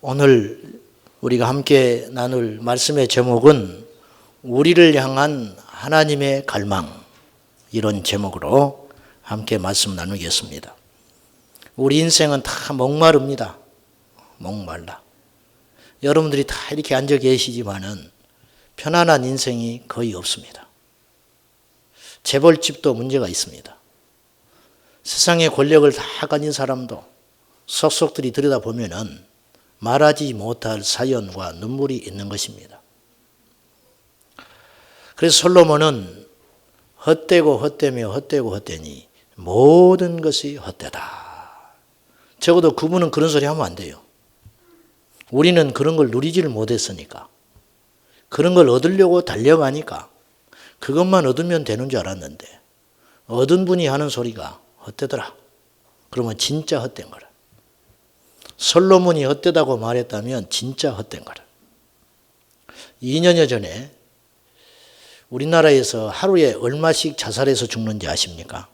오늘 우리가 함께 나눌 말씀의 제목은 우리를 향한 하나님의 갈망, 이런 제목으로 함께 말씀 나누겠습니다. 우리 인생은 다 목마릅니다. 목말라. 여러분들이 다 이렇게 앉아 계시지만은 편안한 인생이 거의 없습니다. 재벌집도 문제가 있습니다. 세상의 권력을 다 가진 사람도 속속들이 들여다보면은 말하지 못할 사연과 눈물이 있는 것입니다. 그래서 솔로몬은 헛되고 헛되며 헛되고 헛되니 모든 것이 헛되다. 적어도 그분은 그런 소리 하면 안 돼요. 우리는 그런 걸 누리지를 못했으니까, 그런 걸 얻으려고 달려가니까 그것만 얻으면 되는 줄 알았는데, 얻은 분이 하는 소리가 헛되더라. 그러면 진짜 헛된 거라. 솔로몬이 헛되다고 말했다면 진짜 헛된 거라. 2년여 전에 우리나라에서 하루에 얼마씩 자살해서 죽는지 아십니까?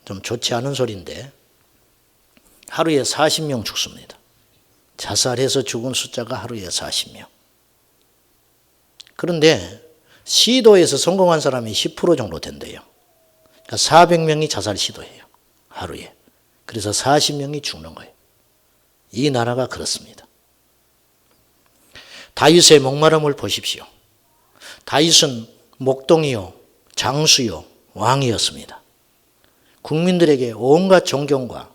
좀 좋지 않은 소리인데 하루에 40명 죽습니다. 자살해서 죽은 숫자가 하루에 40명. 그런데 시도에서 성공한 사람이 10% 정도 된대요. 그러니까 400명이 자살 시도해요. 하루에. 그래서 40명이 죽는 거예요. 이 나라가 그렇습니다. 다윗의 목마름을 보십시오. 다윗은 목동이요, 장수요, 왕이었습니다. 국민들에게 온갖 존경과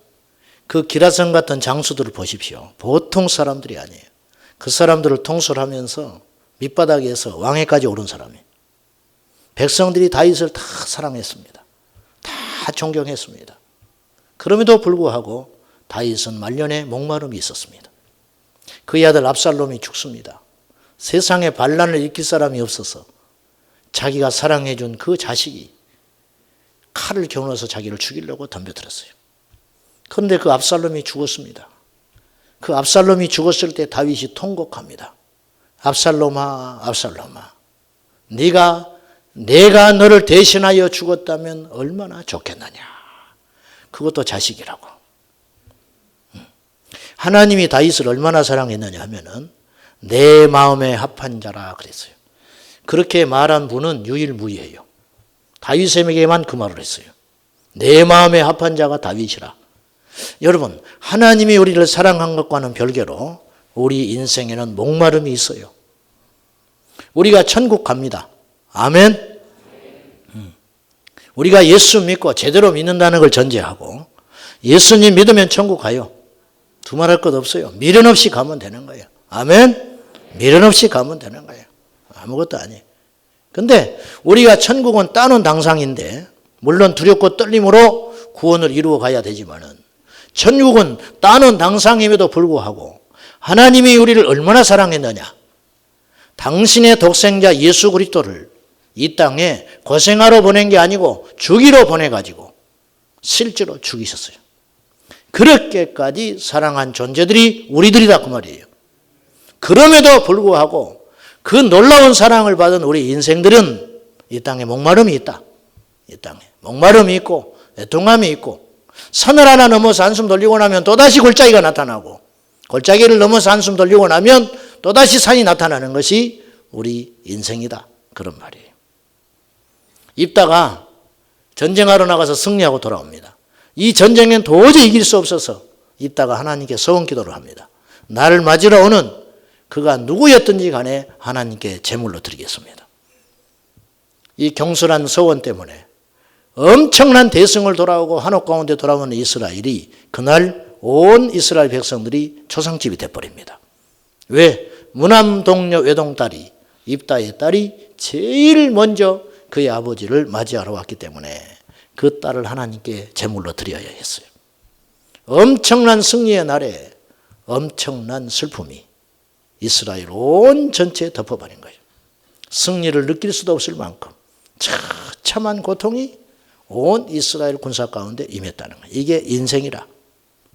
그 기라성 같은 장수들을 보십시오. 보통 사람들이 아니에요. 그 사람들을 통솔하면서 밑바닥에서 왕위까지 오른 사람이에요. 백성들이 다윗을 다 사랑했습니다. 다 존경했습니다. 그럼에도 불구하고 다윗은 말년에 목마름이 있었습니다. 그의 아들 압살롬이 죽습니다. 세상에 반란을 일으킬 사람이 없어서 자기가 사랑해 준 그 자식이 칼을 겨누어서 자기를 죽이려고 덤벼들었어요. 그런데 그 압살롬이 죽었습니다. 그 압살롬이 죽었을 때 다윗이 통곡합니다. 압살롬아, 압살롬아, 내가 너를 대신하여 죽었다면 얼마나 좋겠느냐. 그것도 자식이라고. 하나님이 다윗을 얼마나 사랑했느냐 하면은 내 마음에 합한 자라 그랬어요. 그렇게 말한 분은 유일무이해요. 다윗에게만 그 말을 했어요. 내 마음에 합한 자가 다윗이라. 여러분, 하나님이 우리를 사랑한 것과는 별개로 우리 인생에는 목마름이 있어요. 우리가 천국 갑니다. 아멘. 우리가 예수 믿고 제대로 믿는다는 걸 전제하고 예수님 믿으면 천국 가요. 두말할 것 없어요. 미련 없이 가면 되는 거예요. 아멘. 미련 없이 가면 되는 거예요. 아무것도 아니에요. 근데 우리가 천국은 따놓은 당상인데, 물론 두렵고 떨림으로 구원을 이루어 가야 되지만은, 천국은 따놓은 당상임에도 불구하고 하나님이 우리를 얼마나 사랑했느냐. 당신의 독생자 예수 그리스도를 이 땅에 고생하러 보낸 게 아니고 죽이러 보내가지고 실제로 죽이셨어요. 그렇게까지 사랑한 존재들이 우리들이다 그 말이에요. 그럼에도 불구하고 그 놀라운 사랑을 받은 우리 인생들은 이 땅에 목마름이 있다. 이 땅에 목마름이 있고 애통함이 있고, 산을 하나 넘어서 한숨 돌리고 나면 또다시 골짜기가 나타나고, 골짜기를 넘어서 한숨 돌리고 나면 또다시 산이 나타나는 것이 우리 인생이다. 그런 말이에요. 입다가 전쟁하러 나가서 승리하고 돌아옵니다. 이 전쟁엔 도저히 이길 수 없어서 입다가 하나님께 서원 기도를 합니다. 나를 맞으러 오는 그가 누구였든지 간에 하나님께 제물로 드리겠습니다. 이 경솔한 서원 때문에 엄청난 대승을 돌아오고 한옥 가운데 돌아오는 이스라엘이 그날 온 이스라엘 백성들이 초상집이 돼버립니다. 왜? 무남 동료 외동딸이, 입다의 딸이 제일 먼저 그의 아버지를 맞이하러 왔기 때문에 그 딸을 하나님께 제물로 드려야 했어요. 엄청난 승리의 날에 엄청난 슬픔이 이스라엘 온 전체에 덮어버린 거예요. 승리를 느낄 수도 없을 만큼 처참한 고통이 온 이스라엘 군사 가운데 임했다는 거예요. 이게 인생이라.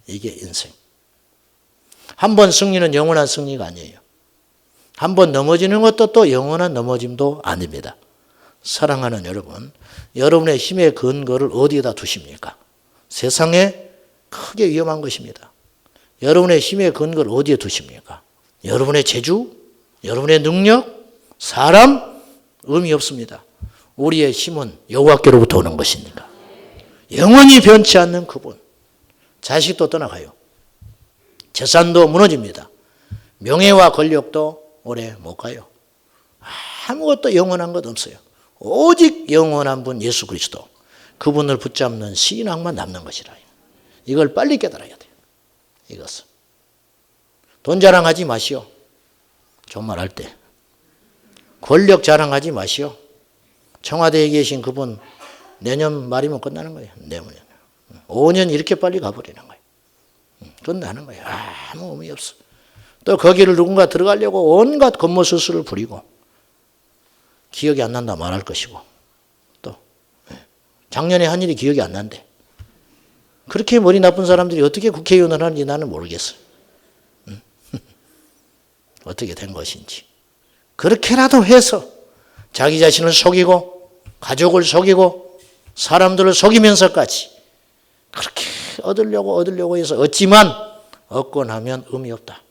이게 인생. 한 번 승리는 영원한 승리가 아니에요. 한 번 넘어지는 것도 또 영원한 넘어짐도 아닙니다. 사랑하는 여러분, 여러분의 힘의 근거를 어디에다 두십니까? 세상에 크게 위험한 것입니다. 여러분의 힘의 근거를 어디에 두십니까? 여러분의 재주? 여러분의 능력? 사람? 의미 없습니다. 우리의 힘은 여호와께로부터 오는 것이니까. 영원히 변치 않는 그분. 자식도 떠나가요. 재산도 무너집니다. 명예와 권력도 오래 못 가요. 아무것도 영원한 것 없어요. 오직 영원한 분 예수 그리스도. 그분을 붙잡는 신앙만 남는 것이라. 이걸 빨리 깨달아야 돼요. 이것은. 돈 자랑하지 마시오. 존말 할 때. 권력 자랑하지 마시오. 청와대에 계신 그분 내년 말이면 끝나는 거예요. 내년. 5년 이렇게 빨리 가버리는 거예요. 끝나는 거예요. 아무 의미 없어. 또 거기를 누군가 들어가려고 온갖 겉모술수를 부리고 기억이 안 난다 말할 것이고 또 작년에 한 일이 기억이 안 난대. 그렇게 머리 나쁜 사람들이 어떻게 국회의원을 하는지 나는 모르겠어요. 어떻게 된 것인지. 그렇게라도 해서 자기 자신을 속이고 가족을 속이고 사람들을 속이면서까지 그렇게 얻으려고 해서 얻지만 얻고 나면 의미 없다.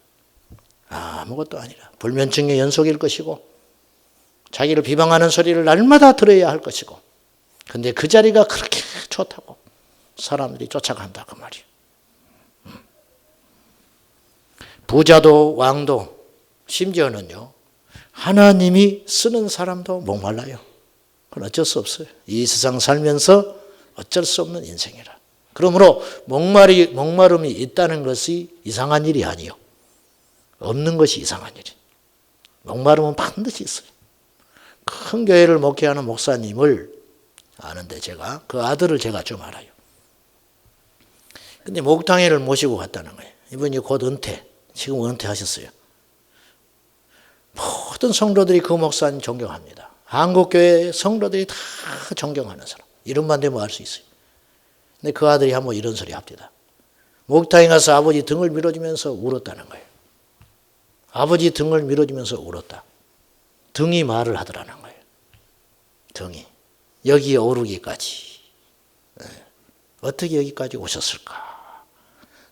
아무것도 아니라 불면증의 연속일 것이고 자기를 비방하는 소리를 날마다 들어야 할 것이고 근데 그 자리가 그렇게 좋다고 사람들이 쫓아간다 그 말이에요. 부자도 왕도 심지어는요 하나님이 쓰는 사람도 목말라요. 그건 어쩔 수 없어요. 이 세상 살면서 어쩔 수 없는 인생이라. 그러므로 목마름이 있다는 것이 이상한 일이 아니요. 없는 것이 이상한 일이에요. 목마름은 반드시 있어요. 큰 교회를 목회하는 목사님을 아는데 제가 그 아들을 제가 좀 알아요. 근데 목탕회를 모시고 갔다는 거예요. 이분이 곧 지금 은퇴하셨어요. 모든 성도들이 그 목사님 존경합니다. 한국교회 성도들이 다 존경하는 사람. 이름만 대면 알 수 있어요. 근데 그 아들이 한번 이런 소리 합니다. 목탕에 가서 아버지 등을 밀어주면서 울었다는 거예요. 아버지 등을 밀어주면서 울었다. 등이 말을 하더라는 거예요. 등이. 여기에 오르기까지. 어떻게 여기까지 오셨을까?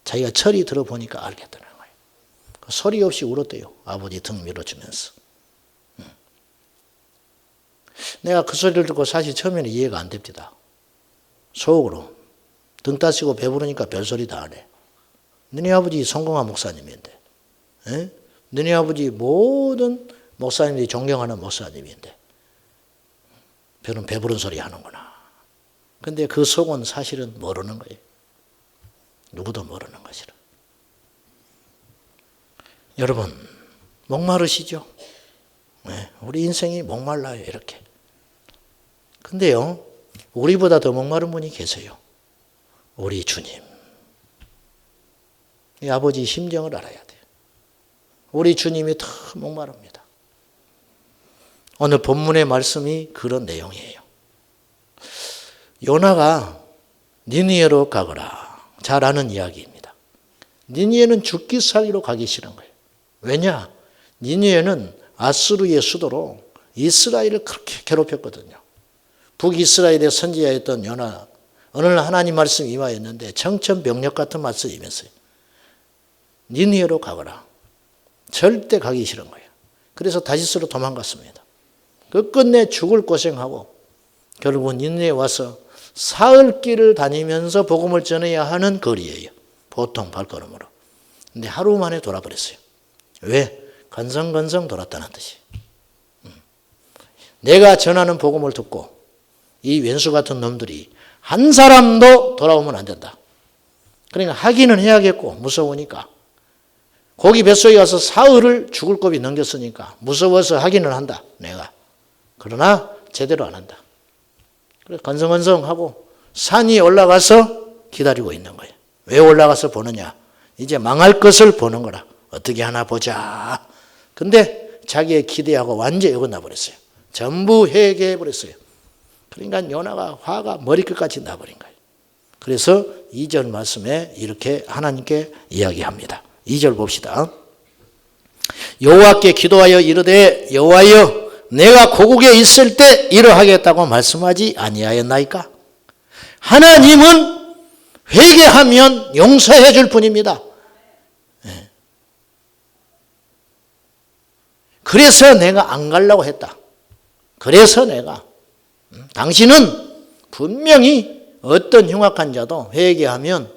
자기가 철이 들어보니까 알겠다는 거예요. 소리 없이 울었대요. 아버지 등 밀어주면서. 내가 그 소리를 듣고 사실 처음에는 이해가 안 됩니다. 속으로. 등 따시고 배부르니까 별소리 다 하네. 너네 아버지 성공한 목사님인데. 너네 아버지 모든 목사님들이 존경하는 목사님인데. 별은 배부른 소리 하는구나. 근데 그 속은 사실은 모르는 거예요. 누구도 모르는 것이라. 여러분, 목마르시죠? 우리 인생이 목말라요, 이렇게. 근데요, 우리보다 더 목마른 분이 계세요. 우리 주님. 이 아버지 심정을 알아야 돼요. 우리 주님이 더 목마릅니다. 오늘 본문의 말씀이 그런 내용이에요. 요나가 니느웨로 가거라. 잘 아는 이야기입니다. 니느웨는 죽기 살기로 가기 싫은 거예요. 왜냐? 니느웨는 아수르의 수도로 이스라엘을 그렇게 괴롭혔거든요. 북이스라엘의 선지자였던 요나, 어느 날 하나님 말씀이 임하였는데 청천벽력 같은 말씀이 임했어요. 니느웨로 가거라. 절대 가기 싫은 거예요. 그래서 다시스로 도망갔습니다. 끝끝내 죽을 고생하고 결국은 니느웨에 와서 사흘 길을 다니면서 복음을 전해야 하는 거리예요. 보통 발걸음으로. 근데 하루 만에 돌아버렸어요. 왜? 건성건성 돌았다는 뜻이. 내가 전하는 복음을 듣고 이 왼수 같은 놈들이 한 사람도 돌아오면 안 된다. 그러니까 하기는 해야겠고 무서우니까. 거기 뱃속에 가서 사흘을 죽을 고비 넘겼으니까 무서워서 하기는 한다. 내가. 그러나 제대로 안 한다. 그래서 건성건성하고 산 위에 올라가서 기다리고 있는 거예요. 왜 올라가서 보느냐? 이제 망할 것을 보는 거라. 어떻게 하나 보자. 근데 자기의 기대하고 완전히 어긋나 버렸어요. 전부 회개해 버렸어요. 그러니까 요나가 화가 머리끝까지 나버린 거예요. 그래서 2절 말씀에 이렇게 하나님께 이야기합니다. 2절 봅시다. 여호와께 기도하여 이르되 여호와여 내가 고국에 있을 때 이러하겠다고 말씀하지 아니하였나이까? 하나님은 회개하면 용서해 줄 뿐입니다. 그래서 내가 안 가려고 했다. 그래서 내가 당신은 분명히 어떤 흉악한 자도 회개하면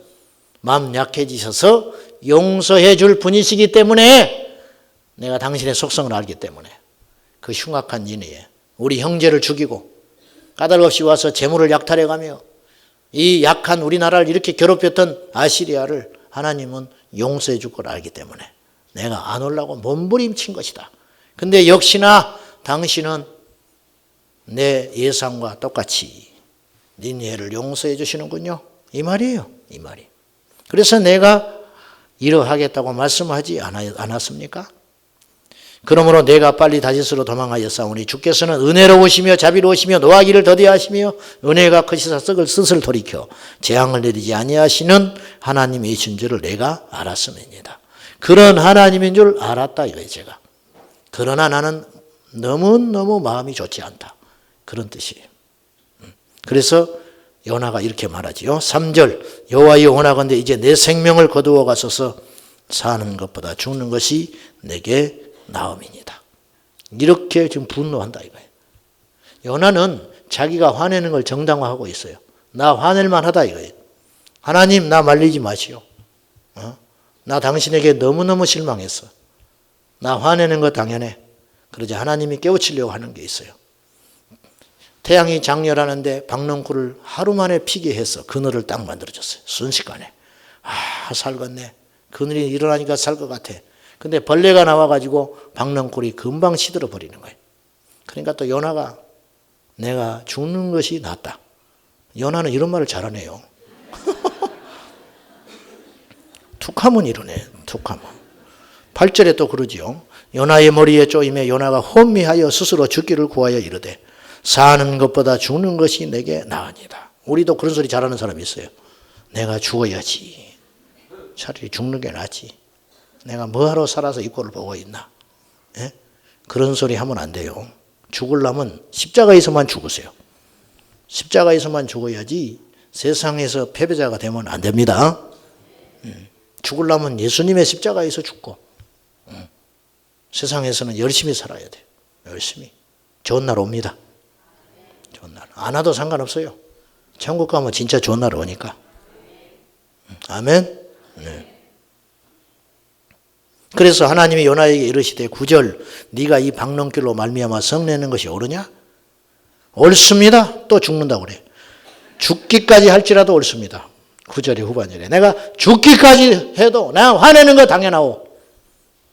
마음 약해지셔서 용서해 줄 분이시기 때문에 내가 당신의 속성을 알기 때문에 그 흉악한 인위에 우리 형제를 죽이고 까닭없이 와서 재물을 약탈해가며 이 약한 우리나라를 이렇게 괴롭혔던 아시리아를 하나님은 용서해 줄 걸 알기 때문에 내가 안 오려고 몸부림친 것이다. 근데 역시나 당신은 내 예상과 똑같이 니네를 용서해 주시는군요. 이 말이에요. 이 말이. 그래서 내가 이러하겠다고 말씀하지 않았습니까? 그러므로 내가 빨리 다시스로 도망하였사오니 주께서는 은혜로우시며 자비로우시며 노하기를 더디하시며 은혜가 크시사 썩을 스스로 돌이켜 재앙을 내리지 아니하시는 하나님이신 줄을 내가 알았음이니이다. 그런 하나님인 줄 알았다 이거예요 제가. 그러나 나는 너무너무 마음이 좋지 않다. 그런 뜻이에요. 그래서 요나가 이렇게 말하지요. 3절 여호와여 원하건대 이제 내 생명을 거두어 가소서 사는 것보다 죽는 것이 내게 나음이니다. 이렇게 지금 분노한다 이거예요. 요나는 자기가 화내는 걸 정당화하고 있어요. 나 화낼만 하다 이거예요. 하나님 나 말리지 마시오. 나 당신에게 너무너무 실망했어. 나 화내는 거 당연해. 그러자 하나님이 깨우치려고 하는 게 있어요. 태양이 장렬하는데 박넝쿨을 하루 만에 피게 해서 그늘을 딱 만들어줬어요. 순식간에. 아 살겠네. 그늘이 일어나니까 살 것 같아. 근데 벌레가 나와가지고 박넝쿨이 금방 시들어 버리는 거예요. 그러니까 또 요나가 내가 죽는 것이 낫다. 요나는 이런 말을 잘하네요. 툭하면 이러네. 툭하면. 8절에 또 그러지요. 요나의 머리에 쪼임에 요나가 혼미하여 스스로 죽기를 구하여 이르되 사는 것보다 죽는 것이 내게 나으니다. 우리도 그런 소리 잘하는 사람이 있어요. 내가 죽어야지. 차라리 죽는 게 낫지. 내가 뭐하러 살아서 이 꼴을 보고 있나. 예? 그런 소리 하면 안 돼요. 죽으려면 십자가에서만 죽으세요. 십자가에서만 죽어야지 세상에서 패배자가 되면 안 됩니다. 죽으려면 예수님의 십자가에서 죽고 세상에서는 열심히 살아야 돼요. 열심히. 좋은 날 옵니다. 좋은 날. 안 와도 상관없어요. 천국 가면 진짜 좋은 날 오니까. 아멘. 네. 그래서 하나님이 요나에게 이르시되 9절 네가 이 박넝쿨로 말미암아 성내는 것이 옳으냐? 옳습니다. 또 죽는다고 그래. 죽기까지 할지라도 옳습니다. 9절의 후반절에 내가 죽기까지 해도 내가 화내는 거 당연하오.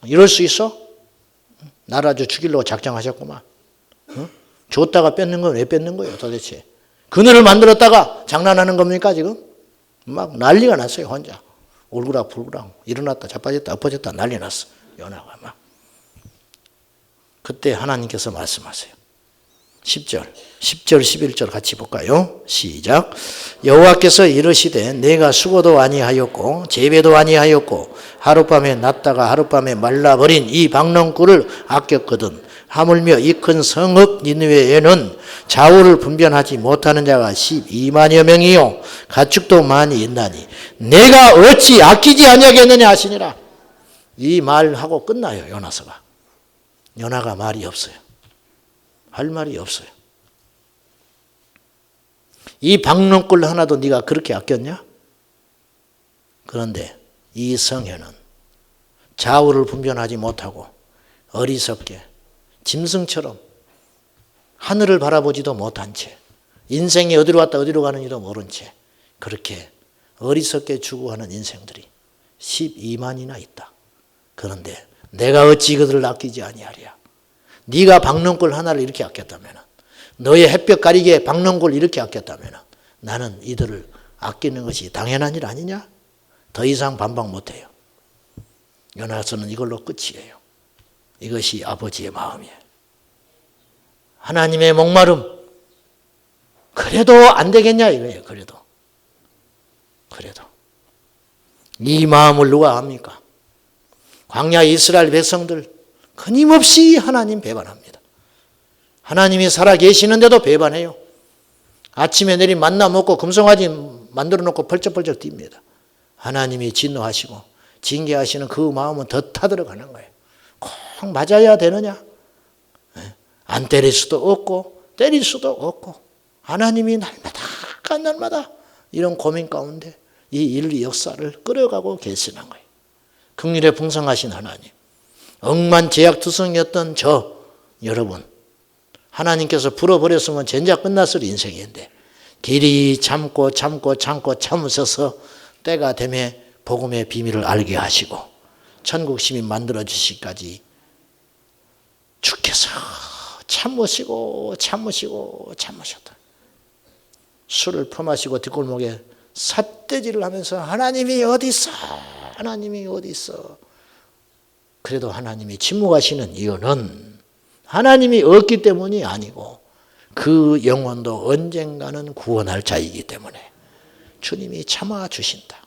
이럴 수 있어? 나를 아주 죽이려고 작정하셨구만. 줬다가 뺏는 건 왜 뺏는 거예요 도대체? 그늘을 만들었다가 장난하는 겁니까 지금? 막 난리가 났어요 혼자. 울그락불그락 일어났다 자빠졌다 엎어졌다 난리 났어. 요나가 막. 그때 하나님께서 말씀하세요. 10절 11절 같이 볼까요? 시작. 여호와께서 이르시되 내가 수고도 아니하였고 재배도 아니하였고 하룻밤에 났다가 하룻밤에 말라버린 이 박넝쿨을 아꼈거든. 하물며 이 큰 성읍 니느웨에는 좌우를 분별하지 못하는 자가 12만여 명이요 가축도 많이 있나니 내가 어찌 아끼지 아니하겠느냐 하시니라. 이 말하고 끝나요. 요나서가. 요나가 말이 없어요. 할 말이 없어요. 이 박넝쿨 하나도 네가 그렇게 아꼈냐? 그런데 이 성에는 좌우를 분별하지 못하고 어리석게 짐승처럼 하늘을 바라보지도 못한 채 인생이 어디로 왔다 어디로 가는지도 모른 채 그렇게 어리석게 추구하는 인생들이 12만이나 있다. 그런데 내가 어찌 그들을 아끼지 아니하랴. 네가 박넝쿨 하나를 이렇게 아꼈다면 너의 햇볕 가리게 박넝쿨 이렇게 아꼈다면 나는 이들을 아끼는 것이 당연한 일 아니냐? 더 이상 반박 못해요. 요나서는 이걸로 끝이에요. 이것이 아버지의 마음이에요. 하나님의 목마름. 그래도 안 되겠냐 이거예요. 그래도. 이 마음을 누가 압니까? 광야 이스라엘 백성들 끊임없이 하나님 배반합니다. 하나님이 살아계시는데도 배반해요. 아침에 내린 만나 먹고 금송아지 만들어 놓고 펄쩍펄쩍 뜁니다. 하나님이 진노하시고 징계하시는 그 마음은 더 타들어가는 거예요. 꼭 맞아야 되느냐? 안 때릴 수도 없고 때릴 수도 없고 하나님이 날마다 이런 고민 가운데 이 인류 역사를 끌어가고 계시는 거예요. 긍휼에 풍성하신 하나님, 억만제약투성이었던 저 여러분, 하나님께서 풀어버렸으면 전자 끝났을 인생인데 길이 참으셔서 때가 되면 복음의 비밀을 알게 하시고 천국 시민 만들어주시기까지 주께서 참으셨다. 술을 퍼마시고 뒷골목에 삿대질을 하면서 하나님이 어디 있어? 하나님이 어디 있어? 그래도 하나님이 침묵하시는 이유는 하나님이 없기 때문이 아니고 그 영혼도 언젠가는 구원할 자이기 때문에 주님이 참아주신다.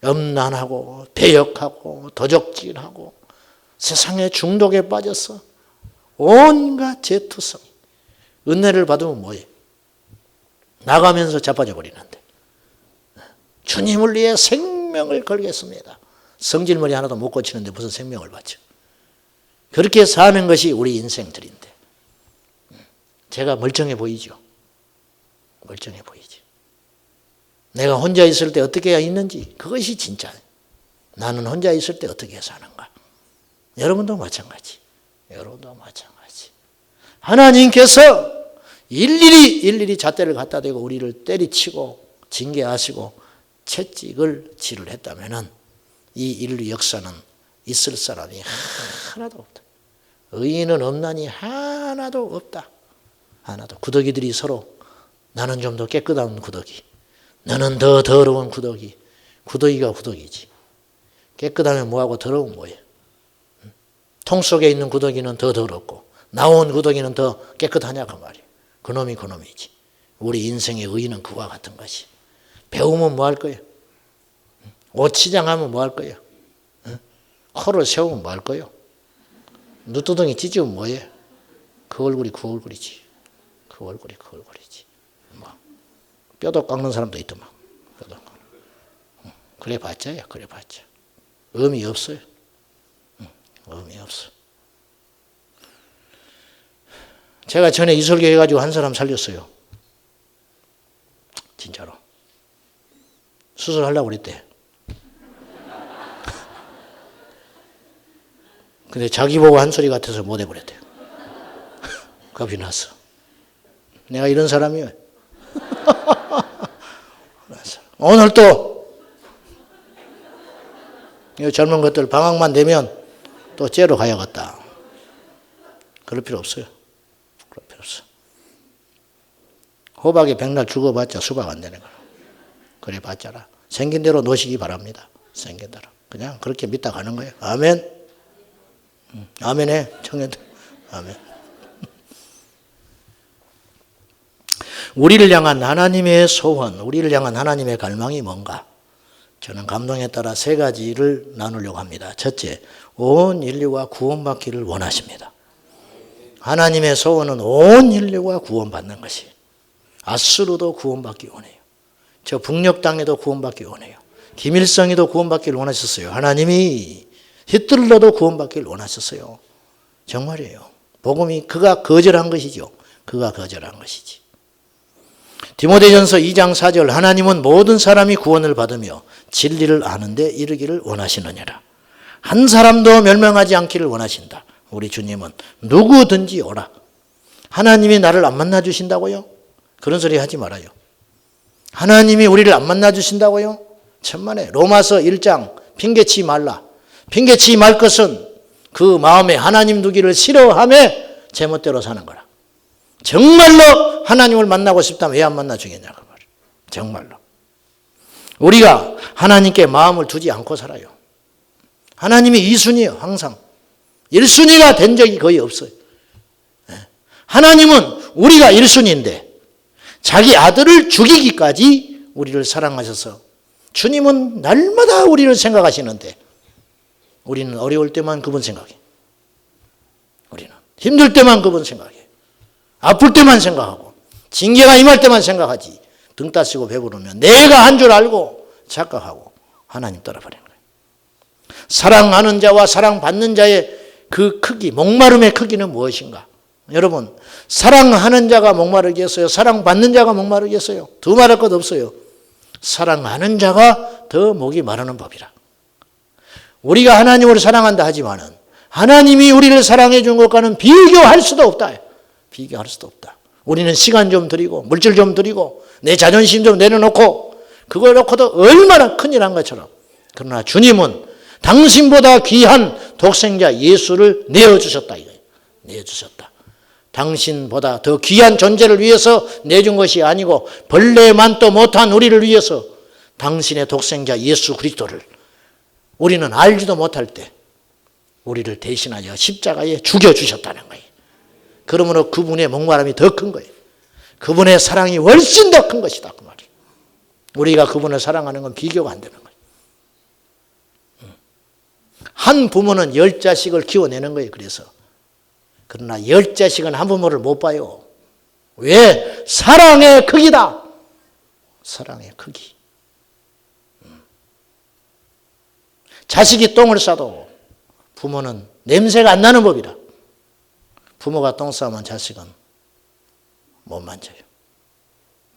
음란하고 배역하고 도적질하고 세상의 중독에 빠져서 온갖 죄투성, 은혜를 받으면 뭐예요? 나가면서 자빠져 버리는데 주님을 위해 생명을 걸겠습니다. 성질머리 하나도 못 고치는데 무슨 생명을 받죠? 그렇게 사는 것이 우리 인생들인데 제가 멀쩡해 보이죠? 멀쩡해 보이죠. 내가 혼자 있을 때 어떻게 해야 있는지 그것이 진짜예요. 나는 혼자 있을 때 어떻게 사는가? 여러분도 마찬가지. 여러분도 마찬가지. 하나님께서 일일이 잣대를 갖다 대고 우리를 때리치고 징계하시고 채찍을 치를 이 인류 역사는 있을 사람이 하나도 없다. 의인은 없나니 하나도 없다. 하나도. 구더기들이 서로 나는 좀 더 깨끗한 구더기, 너는 더 더러운 구더기. 구더기가 구더기지. 깨끗하면 뭐하고 더러운 뭐예요? 통 속에 있는 구더기는 더 더럽고 나온 구더기는 더 깨끗하냐 그 말이에요. 그놈이 그놈이지. 우리 인생의 의의는 그와 같은 것이. 배우면 뭐 할 거예요? 옷 치장하면 뭐 할 거예요? 코를 세우면 뭐 할 거예요? 눈두덩이 찢으면 뭐예요? 그 얼굴이 그 얼굴이지. 그 얼굴이 그 얼굴이지. 뭐 뼈도 깎는 사람도 있더만. 뼈도 깎는. 그래 봤자야. 그래 봤자. 의미 없어요. 의미 없어. 제가 전에 이설교 해가지고 한 사람 살렸어요. 진짜로. 수술하려고 그랬대. 근데 자기 보고 한 소리 같아서 못 해버렸대요. 겁이 났어. 내가 이런 사람이에요. 오늘 또 이 젊은 것들 방학만 되면 또 째러 가야겠다. 그럴 필요 없어요. 그럴 필요 없어. 호박에 백날 죽어봤자 수박 안 되는 거라. 그래 봤자라. 생긴 대로 노시기 바랍니다. 생긴 대로. 그냥 그렇게 믿다 가는 거예요. 아멘. 아멘해. 청년들. 아멘. 우리를 향한 하나님의 소원, 우리를 향한 하나님의 갈망이 뭔가? 저는 감동에 따라 세 가지를 나누려고 합니다. 첫째, 온 인류가 구원받기를 원하십니다. 하나님의 소원은 온 인류가 구원받는 것이. 아수르도 구원받기 원해요. 저 북녘 땅에도 구원받기 원해요. 김일성이도 구원받기를 원하셨어요. 하나님이 히틀러도 구원받기를 원하셨어요. 정말이에요. 복음이 그가 거절한 것이죠. 그가 거절한 것이지. 디모데전서 2장 4절 하나님은 모든 사람이 구원을 받으며 진리를 아는 데 이르기를 원하시느니라. 한 사람도 멸망하지 않기를 원하신다. 우리 주님은 누구든지 오라. 하나님이 나를 안 만나주신다고요? 그런 소리 하지 말아요. 하나님이 우리를 안 만나주신다고요? 천만에. 로마서 1장 핑계치 말라. 핑계치 말 것은 그 마음에 하나님 두기를 싫어하며 제멋대로 사는 거라. 정말로 하나님을 만나고 싶다면 왜 안 만나주겠냐고 말이에요. 정말로. 우리가 하나님께 마음을 두지 않고 살아요. 하나님이 2순위예요. 항상. 1순위가 된 적이 거의 없어요. 하나님은 우리가 1순위인데 자기 아들을 죽이기까지 우리를 사랑하셔서 주님은 날마다 우리를 생각하시는데 우리는 어려울 때만 그분 생각해. 우리는 힘들 때만 그분 생각해. 아플 때만 생각하고 징계가 임할 때만 생각하지. 등 따시고 배부르면 내가 한 줄 알고 착각하고 하나님 떠나버리는 거예요. 사랑하는 자와 사랑받는 자의 그 크기, 목마름의 크기는 무엇인가? 여러분, 사랑하는 자가 목마르겠어요? 사랑받는 자가 목마르겠어요? 두말할 것 없어요. 사랑하는 자가 더 목이 마르는 법이라. 우리가 하나님을 사랑한다 하지만은 하나님이 우리를 사랑해 준 것과는 비교할 수도 없다. 비교할 수도 없다. 우리는 시간 좀 드리고 물질 좀 드리고 내 자존심 좀 내려놓고 그걸 놓고도 얼마나 큰일 한 것처럼. 그러나 주님은 당신보다 귀한 독생자 예수를 내어주셨다. 내어주셨다. 당신보다 더 귀한 존재를 위해서 내준 것이 아니고 벌레만도 못한 우리를 위해서 당신의 독생자 예수 그리스도를 우리는 알지도 못할 때 우리를 대신하여 십자가에 죽여주셨다는 거예요. 그러므로 그분의 목마름이 더 큰 거예요. 그분의 사랑이 훨씬 더 큰 것이다 그 말이에요. 우리가 그분을 사랑하는 건 비교가 안 되는 거예요. 한 부모는 10자식을 키워내는 거예요. 그러나 10자식은 한 부모를 못 봐요. 왜? 사랑의 크기다. 사랑의 크기. 자식이 똥을 싸도 부모는 냄새가 안 나는 법이다. 부모가 똥 싸면 자식은 못 만져요.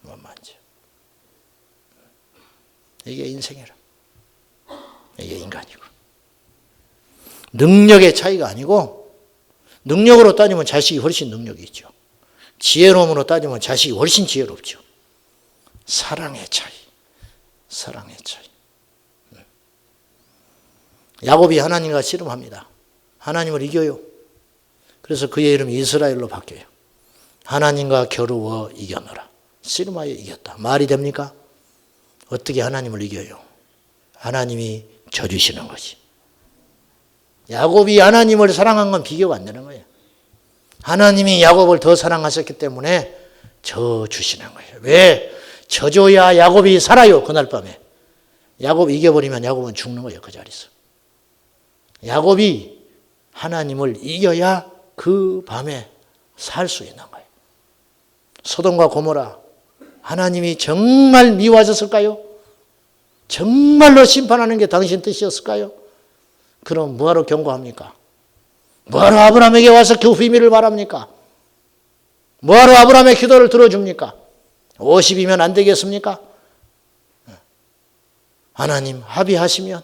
못 만져요. 이게 인생이라. 이게 인간이고. 능력의 차이가 아니고 능력으로 따지면 자식이 훨씬 능력이 있죠. 지혜로움으로 따지면 자식이 훨씬 지혜롭죠. 사랑의 차이. 사랑의 차이. 야곱이 하나님과 씨름합니다. 하나님을 이겨요. 그래서 그의 이름이 이스라엘로 바뀌어요. 하나님과 겨루어 이겨노라. 씨름하여 이겼다. 말이 됩니까? 어떻게 하나님을 이겨요? 하나님이 져주시는 것이. 야곱이 하나님을 사랑한 건 비교가 안 되는 거예요. 하나님이 야곱을 더 사랑하셨기 때문에 져주시는 거예요. 왜? 져줘야 야곱이 살아요. 그날 밤에. 야곱 이겨버리면 야곱은 죽는 거예요. 그 자리에서. 야곱이 하나님을 이겨야 그 밤에 살 수 있는 거예요. 소돔과 고모라 하나님이 정말 미워하셨을까요? 정말로 심판하는 게 당신 뜻이었을까요? 그럼 뭐하러 경고합니까? 뭐하러 아브라함에게 와서 그 비밀을 말합니까? 뭐하러 아브라함의 기도를 들어줍니까? 50이면 안 되겠습니까? 하나님 합의하시면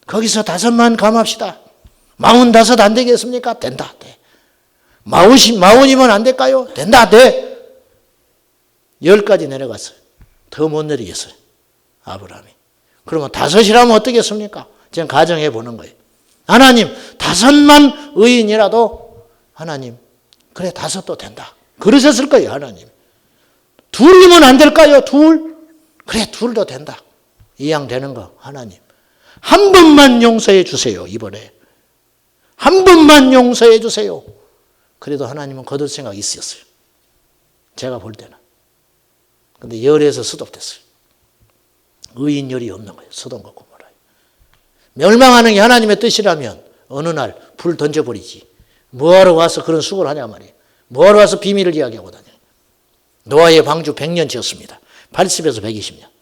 거기서 5만 감합시다. 45 안 되겠습니까? 된다. 돼. 40이면 안 될까요? 된다. 돼. 10까지 내려갔어요. 더 못 내리겠어요. 아브라함이. 그러면 5이라면 어떻겠습니까? 지금 가정해 보는 거예요. 하나님 5만 의인이라도 하나님 그래 5도 된다. 그러셨을 거예요. 하나님. 2이면 안 될까요? 2? 그래 2도 된다. 이양 되는 거 하나님. 한 번만 용서해 주세요. 이번에. 한 번만 용서해 주세요. 그래도 하나님은 거둘 생각이 있었어요. 제가 볼 때는. 근데 열에서 수독됐어요. 의인열이 없는 거예요. 소돔과 고모라에. 멸망하는 게 하나님의 뜻이라면 어느 날 불 던져버리지. 뭐하러 와서 그런 수고를 하냐 말이에요. 뭐하러 와서 비밀을 이야기하고 다녀요. 노아의 방주 100년 지었습니다. 80에서 120년.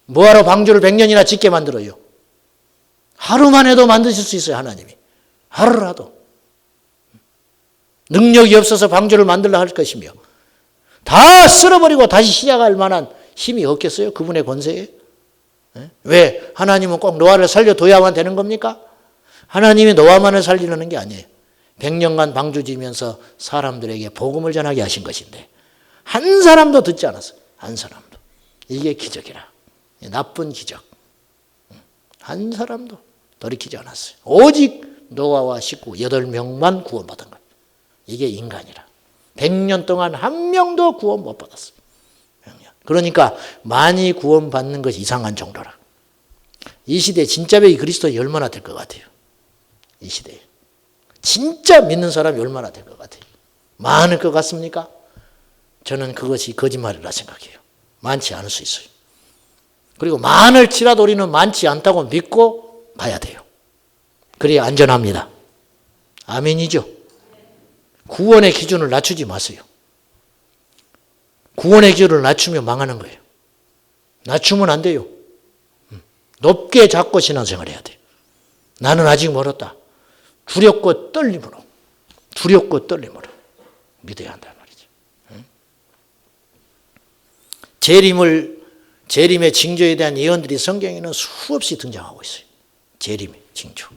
뭐하러 방주를 100년이나 짓게 만들어요? 하루만 해도 만드실 수 있어요. 하나님이. 하루라도. 능력이 없어서 방주를 만들려 할 것이며 다 쓸어버리고 다시 시작할 만한 힘이 없겠어요? 그분의 권세에? 왜? 하나님은 꼭 노아를 살려둬야만 되는 겁니까? 하나님이 노아만을 살리려는 게 아니에요. 100년간 방주 지면서 사람들에게 복음을 전하게 하신 것인데 한 사람도 듣지 않았어요. 한 사람도. 이게 기적이라. 나쁜 기적. 한 사람도 돌이키지 않았어요. 오직 노아와 식구 8명만 구원받은 거예요. 이게 인간이라. 100년 동안 한 명도 구원 못 받았어요. 그러니까 많이 구원받는 것이 이상한 정도라. 이 시대에 진짜 배기 그리스도인이 얼마나 될 것 같아요? 이 시대에. 진짜 믿는 사람이 얼마나 될 것 같아요? 많을 것 같습니까? 저는 그것이 거짓말이라 생각해요. 많지 않을 수 있어요. 그리고 많을지라도 우리는 많지 않다고 믿고 가야 돼요. 그래야 안전합니다. 아멘이죠? 구원의 기준을 낮추지 마세요. 구원의 기준을 낮추면 망하는 거예요. 낮추면 안 돼요. 높게 잡고 신앙생활을 해야 돼요. 나는 아직 멀었다. 두렵고 떨림으로 두렵고 떨림으로 믿어야 한단 말이죠. 재림의 징조에 대한 예언들이 성경에는 수없이 등장하고 있어요. 재림의 징조.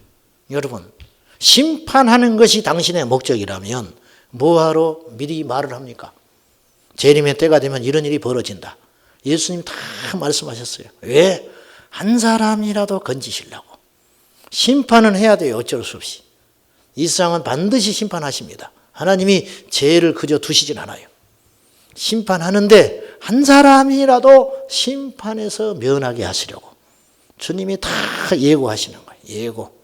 여러분, 심판하는 것이 당신의 목적이라면 뭐하러 미리 말을 합니까? 재림의 때가 되면 이런 일이 벌어진다. 예수님 다 말씀하셨어요. 왜? 한 사람이라도 건지시려고. 심판은 해야 돼요. 어쩔 수 없이. 이 세상은 반드시 심판하십니다. 하나님이 죄를 그저 두시진 않아요. 심판하는데 한 사람이라도 심판에서 면하게 하시려고 주님이 다 예고하시는 거예요. 예고.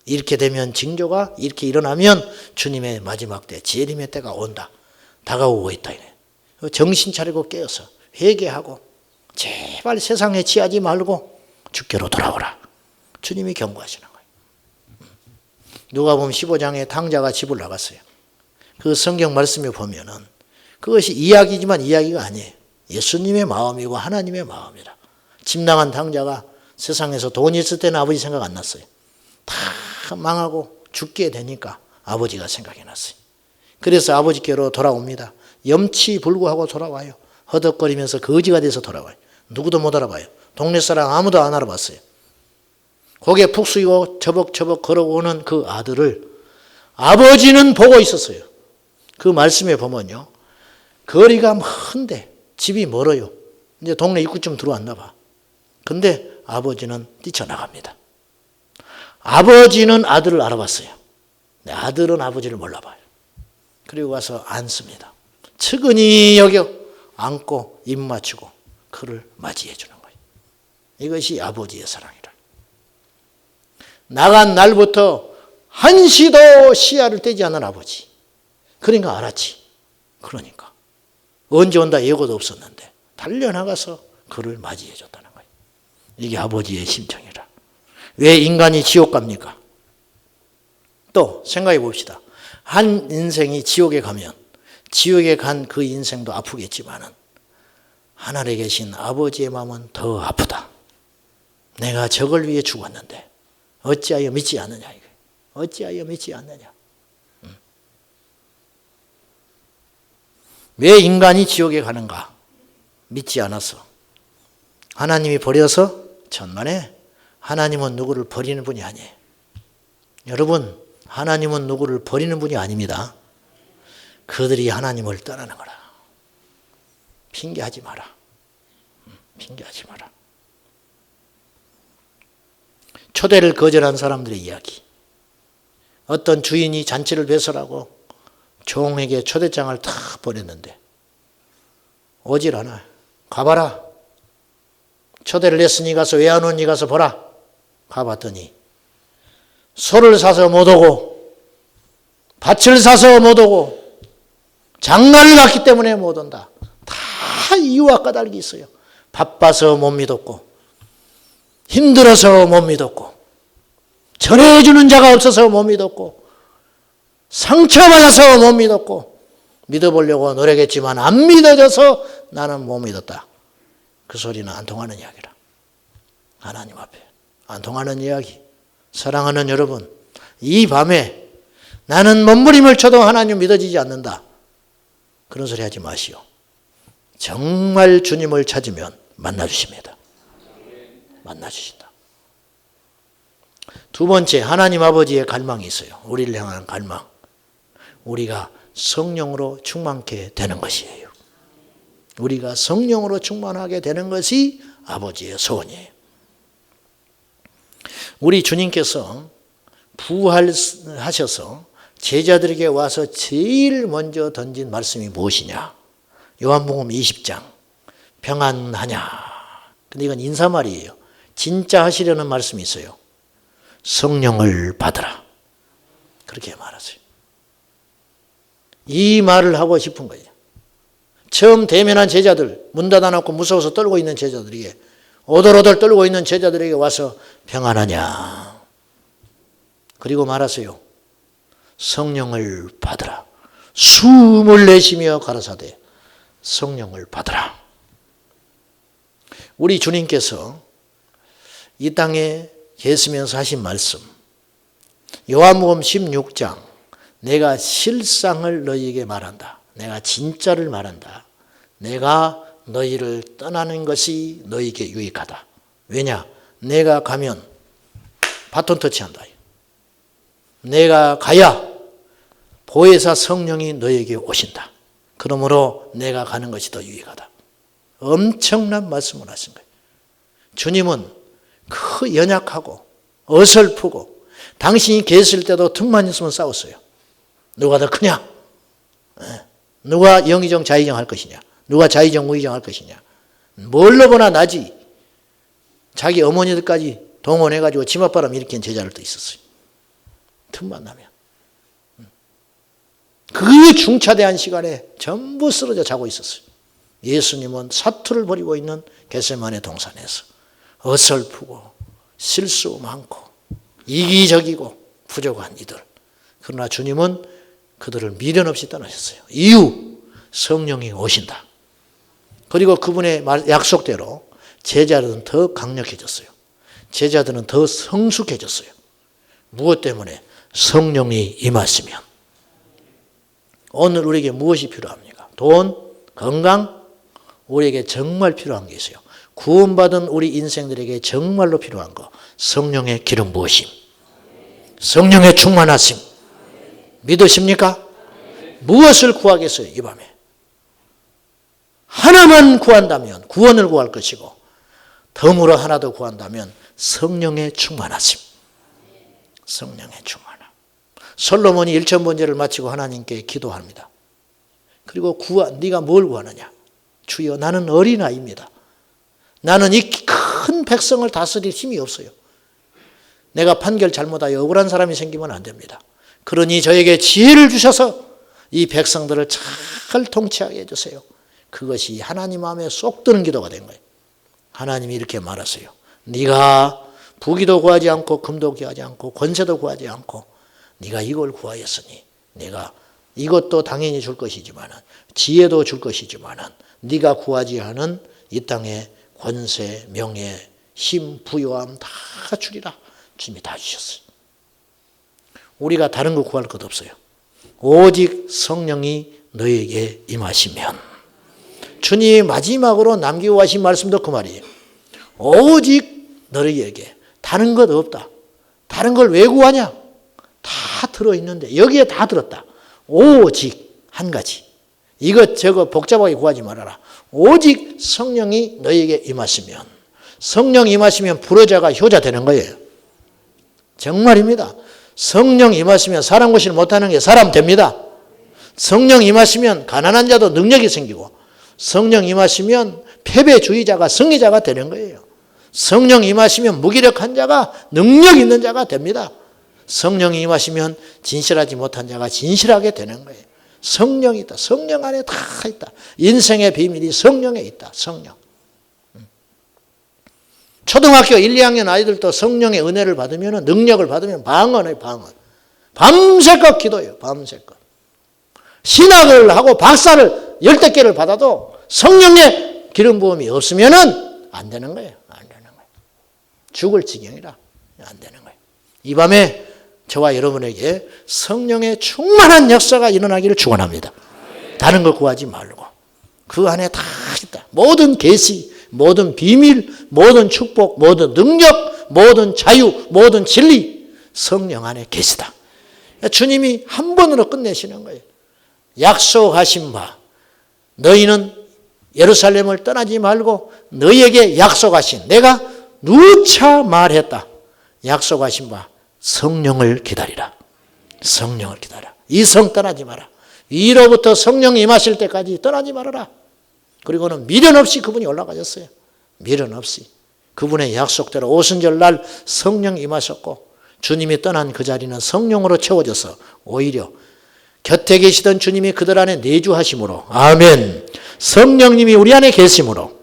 이렇게 되면 징조가 이렇게 일어나면 주님의 마지막 때 재림의 때가 온다. 다가오고 있다. 정신 차리고 깨어서 회개하고 제발 세상에 취하지 말고 주께로 돌아오라. 주님이 경고하시는 거예요. 누가복음 15장에 탕자가 집을 나갔어요. 그 성경 말씀에 보면은 그것이 이야기지만 이야기가 아니에요. 예수님의 마음이고 하나님의 마음이라. 집 나간 탕자가 세상에서 돈이 있을 때는 아버지 생각 안 났어요. 다 망하고 죽게 되니까 아버지가 생각이 났어요. 그래서 아버지께로 돌아옵니다. 염치불구하고 돌아와요. 허덕거리면서 거지가 돼서 돌아와요. 누구도 못 알아봐요. 동네 사람 아무도 안 알아봤어요. 고개 푹 숙이고 처벅처벅 걸어오는 그 아들을 아버지는 보고 있었어요. 그 말씀에 보면요. 거리가 먼데 집이 멀어요. 이제 동네 입구쯤 들어왔나 봐. 근데 아버지는 뛰쳐나갑니다. 아버지는 아들을 알아봤어요. 아들은 아버지를 몰라봐요. 그리고 와서 앉습니다. 측은히 여겨 안고 입 맞추고 그를 맞이해 주는 거예요. 이것이 아버지의 사랑이라. 나간 날부터 한시도 시야를 떼지 않는 아버지. 그러니까 알았지. 그러니까 언제 온다 예고도 없었는데 달려나가서 그를 맞이해 줬다는 거예요. 이게 아버지의 심정이라. 왜 인간이 지옥 갑니까? 또 생각해 봅시다. 한 인생이 지옥에 가면 지옥에 간 그 인생도 아프겠지만은 하늘에 계신 아버지의 마음은 더 아프다. 내가 저걸 위해 죽었는데 어찌하여 믿지 않느냐. 어찌하여 믿지 않느냐. 왜 인간이 지옥에 가는가? 믿지 않아서. 하나님이 버려서 천만에 하나님은 누구를 버리는 분이 아니에요. 여러분, 하나님은 누구를 버리는 분이 아닙니다. 그들이 하나님을 떠나는 거라. 핑계하지 마라. 핑계하지 마라. 초대를 거절한 사람들의 이야기. 어떤 주인이 잔치를 배설하고 종에게 초대장을 탁 보냈는데 오질 않아요. 가봐라. 초대를 했으니 가서 왜 안 오니 가서 보라. 가봤더니 소를 사서 못 오고 밭을 사서 못 오고 장가를 갔기 때문에 못 온다. 다 이유와 까닭이 있어요. 바빠서 못 믿었고 힘들어서 못 믿었고 전해주는 자가 없어서 못 믿었고 상처받아서 못 믿었고 믿어보려고 노력했지만 안 믿어져서 나는 못 믿었다. 그 소리는 안 통하는 이야기라. 하나님 앞에 안 통하는 이야기. 사랑하는 여러분, 이 밤에 나는 몸부림을 쳐도 하나님 믿어지지 않는다. 그런 소리 하지 마시오. 정말 주님을 찾으면 만나주십니다. 만나주신다. 두 번째, 하나님 아버지의 갈망이 있어요. 우리를 향한 갈망. 우리가 성령으로 충만케 되는 것이에요. 우리가 성령으로 충만하게 되는 것이 아버지의 소원이에요. 우리 주님께서 부활하셔서 제자들에게 와서 제일 먼저 던진 말씀이 무엇이냐? 요한복음 20장. 평안하냐? 근데 이건 인사말이에요. 진짜 하시려는 말씀이 있어요. 성령을 받으라. 그렇게 말하세요. 이 말을 하고 싶은 거예요. 처음 대면한 제자들, 문 닫아놓고 무서워서 떨고 있는 제자들에게, 오돌오돌 떨고 있는 제자들에게 와서 평안하냐? 그리고 말하세요. 성령을 받으라. 숨을 내쉬며 가라사대 성령을 받으라. 우리 주님께서 이 땅에 계시면서 하신 말씀, 요한복음 16장 내가 실상을 너희에게 말한다. 내가 진짜를 말한다. 내가 너희를 떠나는 것이 너희에게 유익하다. 왜냐? 내가 가면 바톤 터치한다. 내가 가야 보혜사 성령이 너희에게 오신다. 그러므로 내가 가는 것이 더 유익하다. 엄청난 말씀을 하신 거예요. 주님은 그 연약하고 어설프고 당신이 계실 때도 틈만 있으면 싸웠어요. 누가 더 크냐? 누가 영의정 자의정 할 것이냐? 누가 자의정 우의정 할 것이냐? 뭘로 보나 나지. 자기 어머니들까지 동원해가지고 치맛바람 일으킨 제자들도 있었어요. 틈만 나면. 그 중차대한 시간에 전부 쓰러져 자고 있었어요. 예수님은 사투를 벌이고 있는 겟세마네 동산에서 어설프고 실수 많고 이기적이고 부족한 이들. 그러나 주님은 그들을 미련 없이 떠나셨어요. 이유, 성령이 오신다. 그리고 그분의 약속대로 제자들은 더 강력해졌어요. 제자들은 더 성숙해졌어요. 무엇 때문에? 성령이 임하시면. 오늘 우리에게 무엇이 필요합니까? 돈, 건강, 우리에게 정말 필요한 게 있어요. 구원받은 우리 인생들에게 정말로 필요한 거, 성령의 기름 부으심, 성령의 충만하심. 믿으십니까? 무엇을 구하겠어요, 이 밤에? 하나만 구한다면 구원을 구할 것이고, 덤으로 하나 더 구한다면 성령의 충만하심. 성령의 충만함. 솔로몬이 1,000번제를 마치고 하나님께 기도합니다. 그리고 네가 뭘 구하느냐? 주여, 나는 어린아이입니다. 나는 이 큰 백성을 다스릴 힘이 없어요. 내가 판결 잘못하여 억울한 사람이 생기면 안 됩니다. 그러니 저에게 지혜를 주셔서 이 백성들을 잘 통치하게 해주세요. 그것이 하나님 마음에 쏙 드는 기도가 된 거예요. 하나님이 이렇게 말하세요. 네가 부귀도 구하지 않고 금도 구하지 않고 권세도 구하지 않고 네가 이걸 구하였으니 내가 이것도 당연히 줄 것이지만 지혜도 줄 것이지만 네가 구하지 않은 이 땅에 권세, 명예, 힘, 부요함 다 주리라. 주님이 다 주셨어요. 우리가 다른 거 구할 것 없어요. 오직 성령이 너에게 임하시면. 주님이 마지막으로 남기고 하신 말씀도 그 말이에요. 오직 너희에게 다른 것 없다. 다른 걸 왜 구하냐? 다 들어있는데 여기에 다 들었다. 오직 한 가지. 이것저것 복잡하게 구하지 말아라. 오직 성령이 너희에게 임하시면. 성령 임하시면 불효자가 효자 되는 거예요. 정말입니다. 성령 임하시면 사람 구실 못하는 게 사람 됩니다. 성령 임하시면 가난한 자도 능력이 생기고 성령 임하시면 패배주의자가 승리자가 되는 거예요. 성령 임하시면 무기력한 자가 능력 있는 자가 됩니다. 성령이 임하시면 진실하지 못한 자가 진실하게 되는 거예요. 성령이 있다. 성령 안에 다 있다. 인생의 비밀이 성령에 있다. 성령. 초등학교 1, 2학년 아이들도 성령의 은혜를 받으면 능력을 받으면 방언해요. 방언. 밤새껏 기도해요. 밤새껏. 신학을 하고 박사를 10개를 받아도 성령의 기름 부음이 없으면 안 되는 거예요. 안 되는 거예요. 죽을 지경이라 안 되는 거예요. 이 밤에 저와 여러분에게 성령의 충만한 역사가 일어나기를 축원합니다. 다른 걸 구하지 말고 그 안에 다 있다. 모든 계시, 모든 비밀, 모든 축복, 모든 능력, 모든 자유, 모든 진리 성령 안에 계시다. 주님이 한 번으로 끝내시는 거예요. 약속하신 바 너희는 예루살렘을 떠나지 말고 너희에게 약속하신 내가 누차 말했다. 약속하신 바 성령을 기다리라. 성령을 기다려. 이 성 떠나지 마라. 위로부터 성령이 임하실 때까지 떠나지 말아라. 그리고는 미련 없이 그분이 올라가셨어요. 미련 없이. 그분의 약속대로 오순절날 성령이 임하셨고 주님이 떠난 그 자리는 성령으로 채워져서 오히려 곁에 계시던 주님이 그들 안에 내주하심으로 아멘. 성령님이 우리 안에 계심으로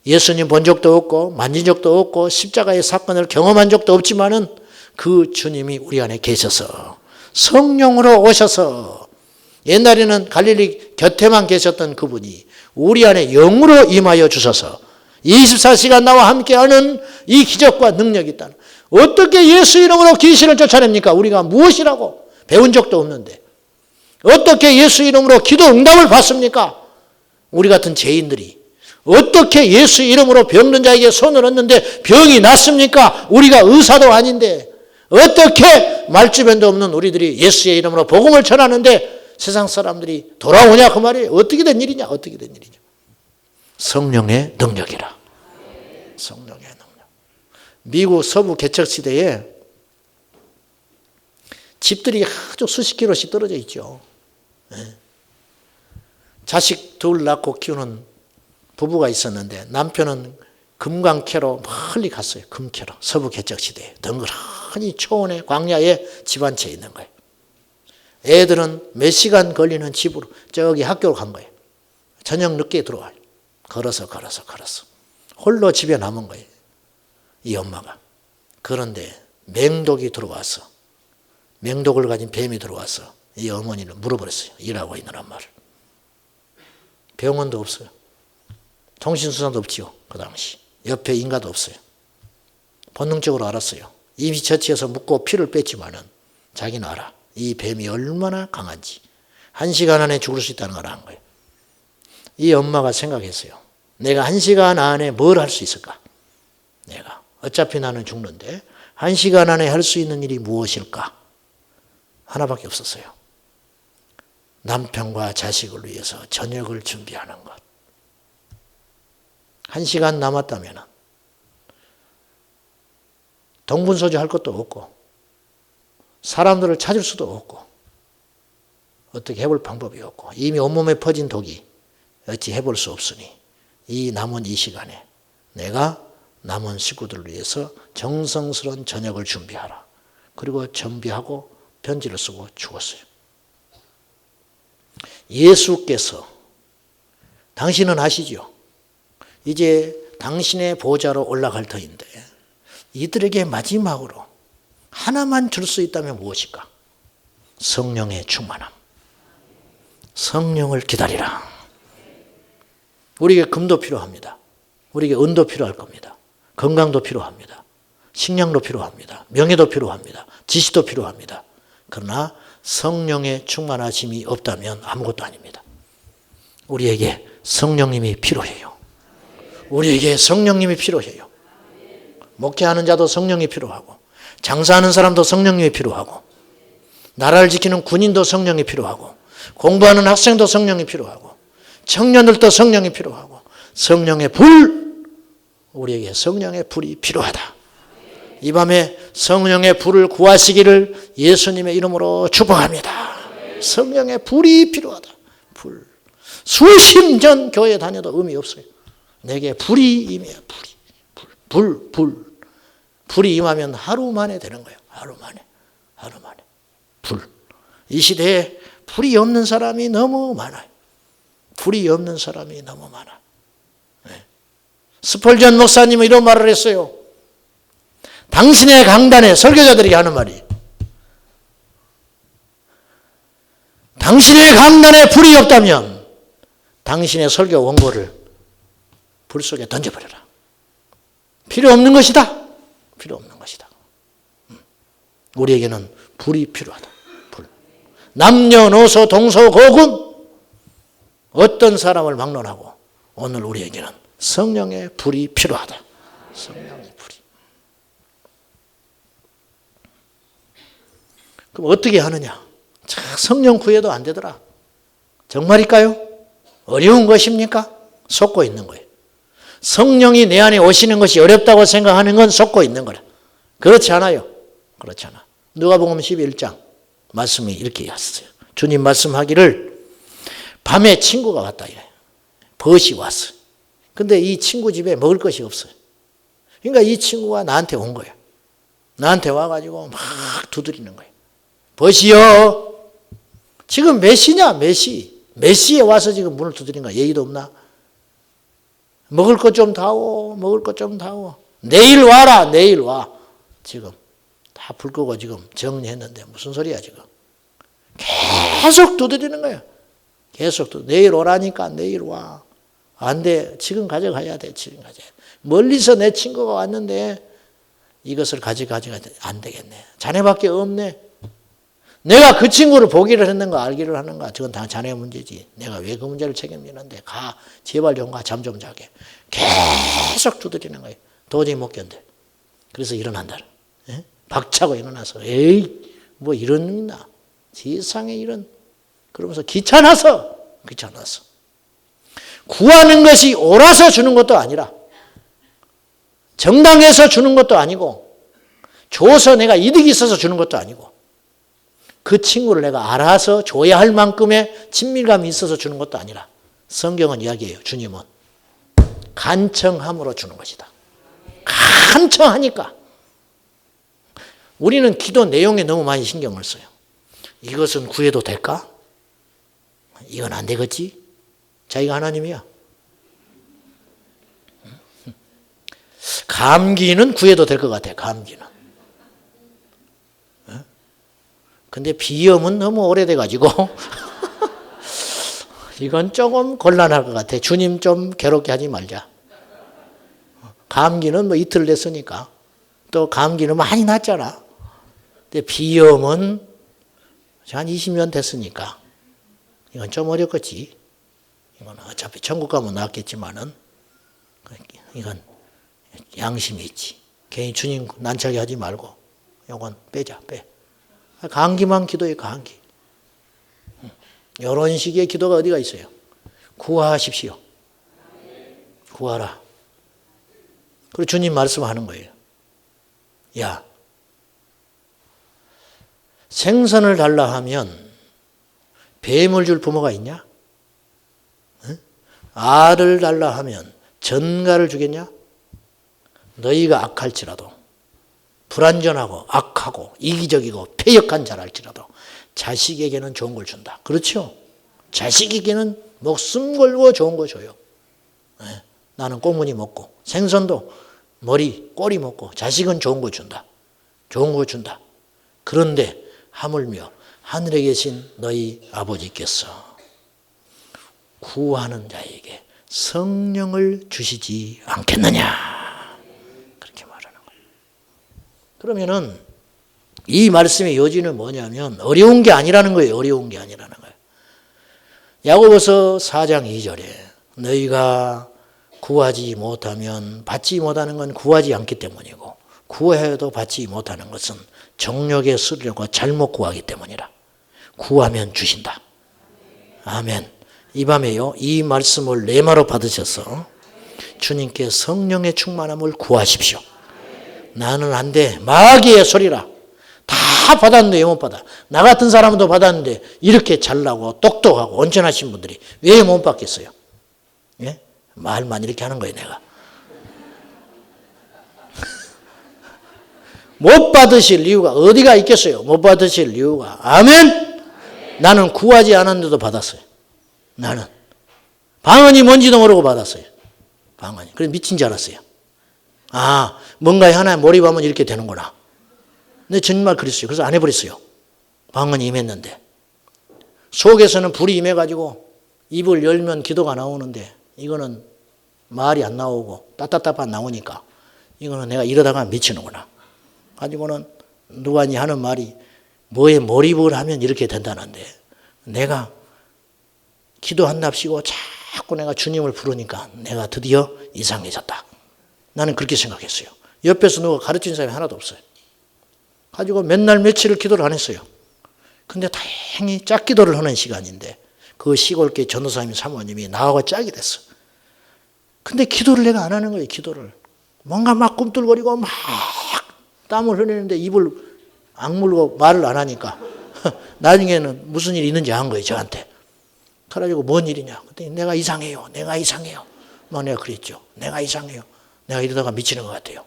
예수님 본 적도 없고 만진 적도 없고 십자가의 사건을 경험한 적도 없지만은 그 주님이 우리 안에 계셔서 성령으로 오셔서 옛날에는 갈릴리 곁에만 계셨던 그분이 우리 안에 영으로 임하여 주셔서 24시간 나와 함께하는 이 기적과 능력이 있다는. 어떻게 예수 이름으로 귀신을 쫓아냅니까? 우리가 무엇이라고 배운 적도 없는데 어떻게 예수 이름으로 기도 응답을 받습니까? 우리 같은 죄인들이 어떻게 예수 이름으로 병든 자에게 손을 얹는데 병이 낫습니까? 우리가 의사도 아닌데 어떻게 말주변도 없는 우리들이 예수의 이름으로 복음을 전하는데 세상 사람들이 돌아오냐 그 말이에요. 어떻게 된 일이냐? 어떻게 된 일이냐? 성령의 능력이라. 성령의 능력. 미국 서부 개척 시대에 집들이 아주 수십 킬로씩 떨어져 있죠. 자식 둘 낳고 키우는 부부가 있었는데 남편은 금강 캐로 멀리 갔어요. 금캐로. 서부 개척 시대에. 덩그러니 초원의 광야에 집 한 채 있는 거예요. 애들은 몇 시간 걸리는 집으로 저기 학교로 간 거예요. 저녁 늦게 들어와요. 걸어서. 홀로 집에 남은 거예요. 이 엄마가. 그런데 맹독이 들어와서 맹독을 가진 뱀이 들어와서 이 어머니를 물어버렸어요. 일하고 있는 엄마를. 병원도 없어요. 통신수단도 없지요. 그 당시. 옆에 인가도 없어요. 본능적으로 알았어요. 이미 처치해서 묶고 피를 뺐지만은 자기는 알아. 이 뱀이 얼마나 강한지. 1시간 안에 죽을 수 있다는 걸 안 거예요. 이 엄마가 생각했어요. 내가 1시간 안에 뭘 할 수 있을까? 내가. 어차피 나는 죽는데 1시간 안에 할 수 있는 일이 무엇일까? 하나밖에 없었어요. 남편과 자식을 위해서 저녁을 준비하는 것. 1시간 남았다면 동분서주 할 것도 없고 사람들을 찾을 수도 없고 어떻게 해볼 방법이 없고 이미 온몸에 퍼진 독이 어찌 해볼 수 없으니 이 남은 이 시간에 내가 남은 식구들을 위해서 정성스러운 저녁을 준비하라. 그리고 준비하고 편지를 쓰고 죽었어요. 예수께서 당신은 아시죠? 이제 당신의 보좌로 올라갈 터인데 이들에게 마지막으로 하나만 줄 수 있다면 무엇일까? 성령의 충만함. 성령을 기다리라. 우리에게 금도 필요합니다. 우리에게 은도 필요할 겁니다. 건강도 필요합니다. 식량도 필요합니다. 명예도 필요합니다. 지시도 필요합니다. 그러나 성령의 충만하심이 없다면 아무것도 아닙니다. 우리에게 성령님이 필요해요. 우리에게 성령님이 필요해요. 목회하는 자도 성령이 필요하고 장사하는 사람도 성령님이 필요하고 나라를 지키는 군인도 성령이 필요하고 공부하는 학생도 성령이 필요하고 청년들도 성령이 필요하고 성령의 불, 우리에게 성령의 불이 필요하다. 이 밤에 성령의 불을 구하시기를 예수님의 이름으로 축복합니다. 성령의 불이 필요하다. 불. 수십 년 교회 다녀도 의미 없어요. 내게 불이 임해요. 불이. 불이 임하면 하루 만에 되는 거예요. 하루 만에. 불. 이 시대에 불이 없는 사람이 너무 많아요. 불이 없는 사람이 너무 많아. 스펄전 목사님은 이런 말을 했어요. 당신의 강단에 설교자들에게 하는 말이 당신의 강단에 불이 없다면 당신의 설교 원고를 불 속에 던져버려라. 필요 없는 것이다. 필요 없는 것이다. 우리에게는 불이 필요하다. 불. 남녀노소 동서고군 어떤 사람을 막론하고 오늘 우리에게는 성령의 불이 필요하다. 성령의 불이. 그럼 어떻게 하느냐? 성령 구해도 안 되더라. 정말일까요? 어려운 것입니까? 속고 있는 거예요. 성령이 내 안에 오시는 것이 어렵다고 생각하는 건 속고 있는 거라. 그렇지 않아요. 그렇지 않아. 누가복음 11장 말씀이 이렇게 왔어요. 주님 말씀하기를 밤에 친구가 왔다 이래. 벗이 왔어요. 근데 이 친구 집에 먹을 것이 없어요. 그러니까 이 친구가 나한테 온 거예요. 나한테 와가지고 막 두드리는 거예요. 벗이요. 지금 몇 시냐? 몇 시. 몇 시에 와서 지금 문을 두드리는 거야. 예의도 없나? 먹을 것 좀 다오. 먹을 것 좀 다오. 내일 와라. 내일 와. 지금 다 불 끄고 지금 정리했는데 무슨 소리야 지금. 계속 두드리는 거야. 계속 내일 오라니까 내일 와. 안 돼. 지금 가져가야 돼. 지금 가져야 돼. 멀리서 내 친구가 왔는데 이것을 가져가야 안 되겠네. 자네밖에 없네. 내가 그 친구를 보기를 했는가 알기를 하는가 그건 다 자네의 문제지. 내가 왜 그 문제를 책임지는데 가 제발 좀 가 잠 좀 자게. 계속 두드리는 거예요. 도저히 못 견뎌. 그래서 일어난다. 예? 박차고 일어나서 에이 뭐 이런 놈 있나. 세상에 이런. 그러면서 귀찮아서 구하는 것이 옳아서 주는 것도 아니라 정당해서 주는 것도 아니고 줘서 내가 이득이 있어서 주는 것도 아니고 그 친구를 내가 알아서 줘야 할 만큼의 친밀감이 있어서 주는 것도 아니라 성경은 이야기해요. 주님은 간청함으로 주는 것이다. 간청하니까. 우리는 기도 내용에 너무 많이 신경을 써요. 이것은 구해도 될까? 이건 안 되겠지? 자기가 하나님이야. 감기는 구해도 될 것 같아. 감기는. 근데 비염은 너무 오래돼가지고 이건 조금 곤란할 것 같아. 주님 좀 괴롭게 하지 말자. 감기는 뭐 이틀 됐으니까. 또 감기는 많이 났잖아. 근데 비염은 한 20년 됐으니까 이건 좀 어렵겠지. 이건 어차피 천국 가면 낫겠지만은 이건 양심이 있지. 괜히 주님 난처하게 하지 말고 이건 빼자. 빼. 감기만 기도해. 감기. 이런 식의 기도가 어디가 있어요. 구하십시오. 구하라. 그리고 주님 말씀하는 거예요. 야, 생선을 달라 하면 뱀을 줄 부모가 있냐? 응? 알을 달라 하면 전갈을 주겠냐? 너희가 악할지라도 불완전하고 악하고 이기적이고 패역한 자랄지라도 자식에게는 좋은 걸 준다. 그렇죠? 자식에게는 목숨 걸고 좋은 거 줘요. 네. 나는 꽁무니 먹고 생선도 머리 꼬리 먹고 자식은 좋은 거 준다. 좋은 거 준다. 그런데 하물며 하늘에 계신 너희 아버지께서 구하는 자에게 성령을 주시지 않겠느냐. 그러면은 이 말씀의 요지는 뭐냐면 어려운 게 아니라는 거예요. 어려운 게 아니라는 거예요. 야고보서 4장 2절에 너희가 구하지 못하면 받지 못하는 건 구하지 않기 때문이고 구해도 받지 못하는 것은 정욕에 쓰려고 잘못 구하기 때문이라. 구하면 주신다. 아멘. 이 밤에요. 이 말씀을 레마로 받으셔서 주님께 성령의 충만함을 구하십시오. 나는 안 돼. 마귀의 소리라. 다 받았는데 왜 못 받아? 나 같은 사람도 받았는데 이렇게 잘나고 똑똑하고 온전하신 분들이 왜 못 받겠어요? 예? 말만 이렇게 하는 거예요, 내가. 못 받으실 이유가 어디가 있겠어요? 못 받으실 이유가. 아멘? 나는 구하지 않았는데도 받았어요. 나는. 방언이 뭔지도 모르고 받았어요. 방언이. 그래서 미친 줄 알았어요. 아, 뭔가에 하나에 몰입하면 이렇게 되는구나. 근데 정말 그랬어요. 그래서 안 해버렸어요. 방언이 임했는데. 속에서는 불이 임해가지고 입을 열면 기도가 나오는데 이거는 말이 안 나오고 따따따빠 나오니까 이거는 내가 이러다가 미치는구나. 가지고는 누가니 하는 말이 뭐에 몰입을 하면 이렇게 된다는데 내가 기도한답시고 자꾸 내가 주님을 부르니까 내가 드디어 이상해졌다. 나는 그렇게 생각했어요. 옆에서 누가 가르친 사람이 하나도 없어요. 가지고 맨날 며칠을 기도를 안 했어요. 근데 다행히 짝기도를 하는 시간인데 그 시골교회 전도사님 사모님이 나하고 짝이 됐어. 근데 기도를 내가 안 하는 거예요. 기도를. 뭔가 막 꿈틀거리고 막 땀을 흘리는데 입을 악물고 말을 안 하니까 나중에는 무슨 일이 있는지 안 거예요. 저한테. 그래가지고 뭔 일이냐. 그랬더니 내가 이상해요. 내가 이상해요. 막 내가 그랬죠. 내가 이상해요. 내가 이러다가 미치는 것 같아요.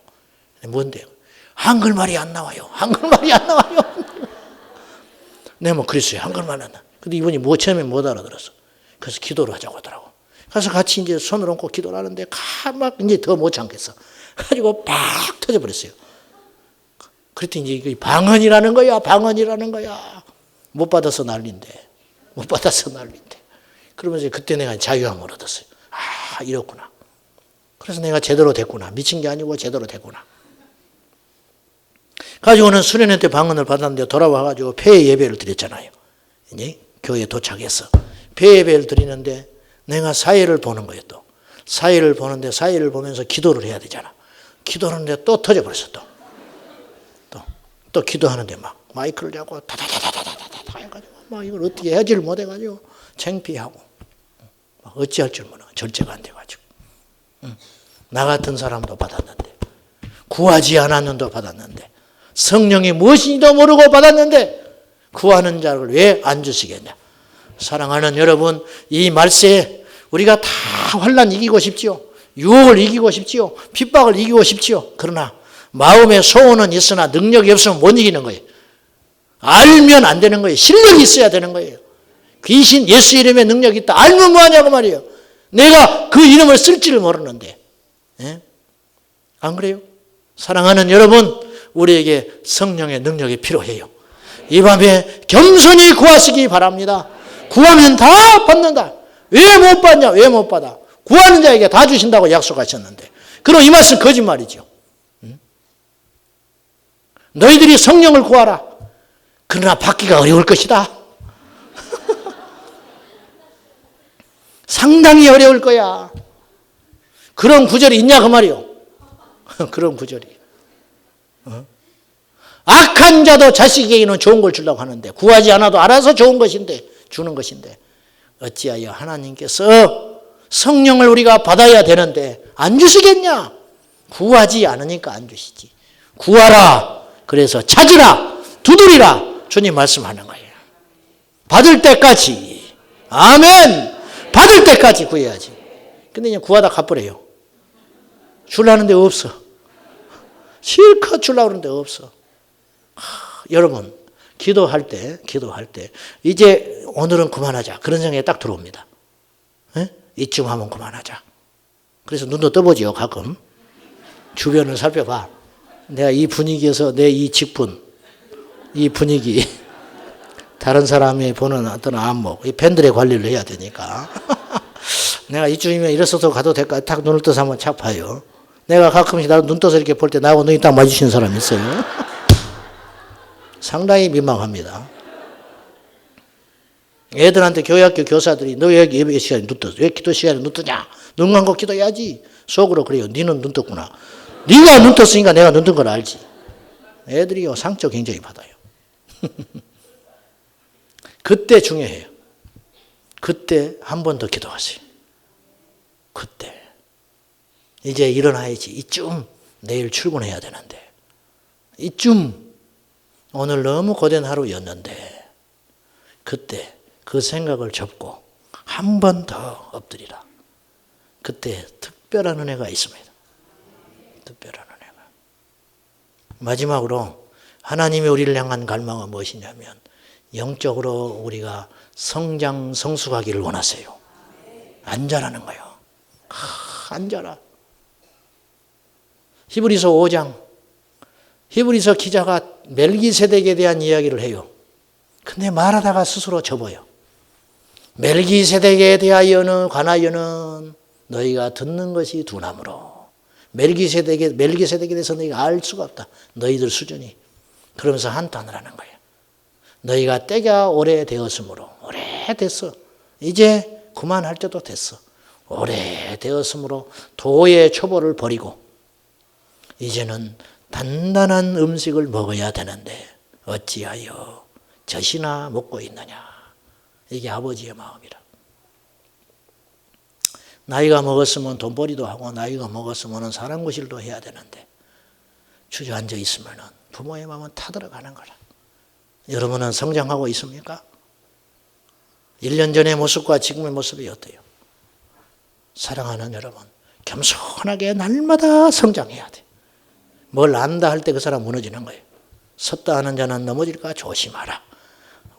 뭔데요? 한글말이 안 나와요. 한글말이 안 나와요. 내가 뭐 그랬어요. 한글말 안 나와. 근데 이분이 처음에 못 알아들었어. 그래서 기도를 하자고 하더라고. 그래서 같이 이제 손을 얹고 기도를 하는데 막 이제 더 못 참겠어. 그래가지고 팍 터져버렸어요. 그랬더니 이제 방언이라는 거야. 방언이라는 거야. 못 받아서 난리인데. 못 받아서 난리인데. 그러면서 그때 내가 자유함을 얻었어요. 아, 이렇구나. 그래서 내가 제대로 됐구나. 미친 게 아니고 제대로 됐구나. 가지고는 수련회 때 방언을 받았는데 돌아와가지고 폐 예배를 드렸잖아요. 이제 교회에 도착해서 폐 예배를 드리는데 내가 사회를 보는 거예요. 또 사회를 보는데 사회를 보면서 기도를 해야 되잖아. 기도를 하는데 또 터져버렸어. 또 기도하는데 막 마이크를 잡고 다다다다다다다 해가지고 막 이걸 어떻게 하지를 못해가지고 창피하고 막 어찌할 줄 모르고 절제가 안 돼가지고 나 같은 사람도 받았는데 구하지 않았는도 받았는데 성령이 무엇인지도 모르고 받았는데 구하는 자를 왜 안 주시겠냐. 사랑하는 여러분, 이 말세에 우리가 다 환난 이기고 싶지요. 유혹을 이기고 싶지요. 핍박을 이기고 싶지요. 그러나 마음의 소원은 있으나 능력이 없으면 못 이기는 거예요. 알면 안 되는 거예요. 실력이 있어야 되는 거예요. 귀신 예수 이름에 능력이 있다. 알면 뭐하냐고 말이에요. 내가 그 이름을 쓸지를 모르는데. 예? 안 그래요? 사랑하는 여러분, 우리에게 성령의 능력이 필요해요. 이 밤에 겸손히 구하시기 바랍니다. 구하면 다 받는다. 왜 못 받냐? 왜 못 받아? 구하는 자에게 다 주신다고 약속하셨는데. 그럼 이 말씀 거짓말이죠. 너희들이 성령을 구하라. 그러나 받기가 어려울 것이다. 상당히 어려울 거야. 그런 구절이 있냐 그 말이요. 그런 구절이. 악한 자도 자식에게는 좋은 걸 주려고 하는데 구하지 않아도 알아서 좋은 것인데 주는 것인데 어찌하여 하나님께서 성령을 우리가 받아야 되는데 안 주시겠냐? 구하지 않으니까 안 주시지. 구하라. 그래서 찾으라. 두드리라. 주님 말씀하는 거예요. 받을 때까지. 아멘. 받을 때까지 구해야지. 근데 그냥 구하다 갚으래요. 주려는 데 없어. 실컷 주려고 하는데 없어. 여러분, 기도할 때 이제 오늘은 그만하자. 그런 생각이 딱 들어옵니다. 에? 이쯤 하면 그만하자. 그래서 눈도 떠보지요, 가끔. 주변을 살펴봐. 내가 이 분위기에서 내 이 직분, 이 분위기, 다른 사람이 보는 어떤 안목, 이 팬들의 관리를 해야 되니까. 내가 이쯤이면 일어서서 가도 될까? 딱 눈을 떠서 한번 착 봐요. 내가 가끔씩 나도 눈 떠서 이렇게 볼 때 나하고 눈이 딱 마주치는 사람 있어요. 상당히 민망합니다. 애들한테 교회학교 교사들이 너 왜 예배 시간에 눈 떴어? 왜 기도 시간에 눈 뜨냐? 눈 감고 기도해야지. 속으로 그래요. 니는 눈 떴구나. 네가 눈 떴으니까 내가 눈 뜬 걸 알지. 애들이요 상처 굉장히 받아요. 그때 중요해요. 그때 한 번 더 기도하세요. 그때 이제 일어나야지. 이쯤 내일 출근해야 되는데 이쯤 오늘 너무 고된 하루였는데 그때 그 생각을 접고 한 번 더 엎드리라. 그때 특별한 은혜가 있습니다. 특별한 은혜가. 마지막으로 하나님이 우리를 향한 갈망은 무엇이냐면 영적으로 우리가 성장 성숙하기를 원하세요. 앉아라는 거예요. 앉아라. 히브리서 5장 히브리서 기자가 멜기세덱에 대한 이야기를 해요. 근데 말하다가 스스로 접어요. 멜기세덱에 관하여는 너희가 듣는 것이 두나무로 멜기세덱에 대해서 너희가 알 수가 없다. 너희들 수준이. 그러면서 한탄을 하는 거예요. 너희가 때가 오래되었으므로 오래됐어. 이제 그만할 때도 됐어. 오래되었으므로 도의 초보를 버리고 이제는 단단한 음식을 먹어야 되는데 어찌하여 젖이나 먹고 있느냐. 이게 아버지의 마음이라. 나이가 먹었으면 돈벌이도 하고 나이가 먹었으면 사람 구실도 해야 되는데 주저앉아 있으면 부모의 마음은 타들어가는 거라. 여러분은 성장하고 있습니까? 1년 전의 모습과 지금의 모습이 어때요? 사랑하는 여러분, 겸손하게 날마다 성장해야 돼. 뭘 안다 할 때 그 사람 무너지는 거예요. 섰다 하는 자는 넘어질까 조심하라.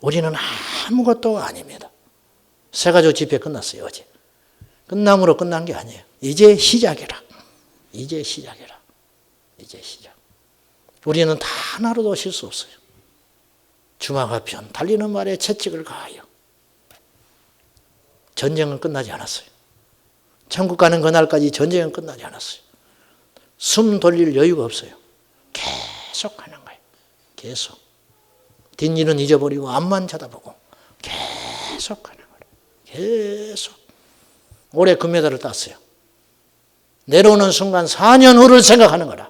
우리는 아무것도 아닙니다. 새가족 집회 끝났어요, 어제. 끝남으로 끝난 게 아니에요. 이제 시작이라. 이제 시작이라. 이제 시작. 우리는 다 하나로도 실수 없어요. 주마가편 달리는 말에 채찍을 가하여. 전쟁은 끝나지 않았어요. 천국 가는 그날까지 전쟁은 끝나지 않았어요. 숨 돌릴 여유가 없어요. 계속 하는 거예요. 계속. 뒷일은 잊어버리고 앞만 쳐다보고 계속 가는 거예요. 계속. 올해 금메달을 땄어요. 내려오는 순간 4년 후를 생각하는 거라.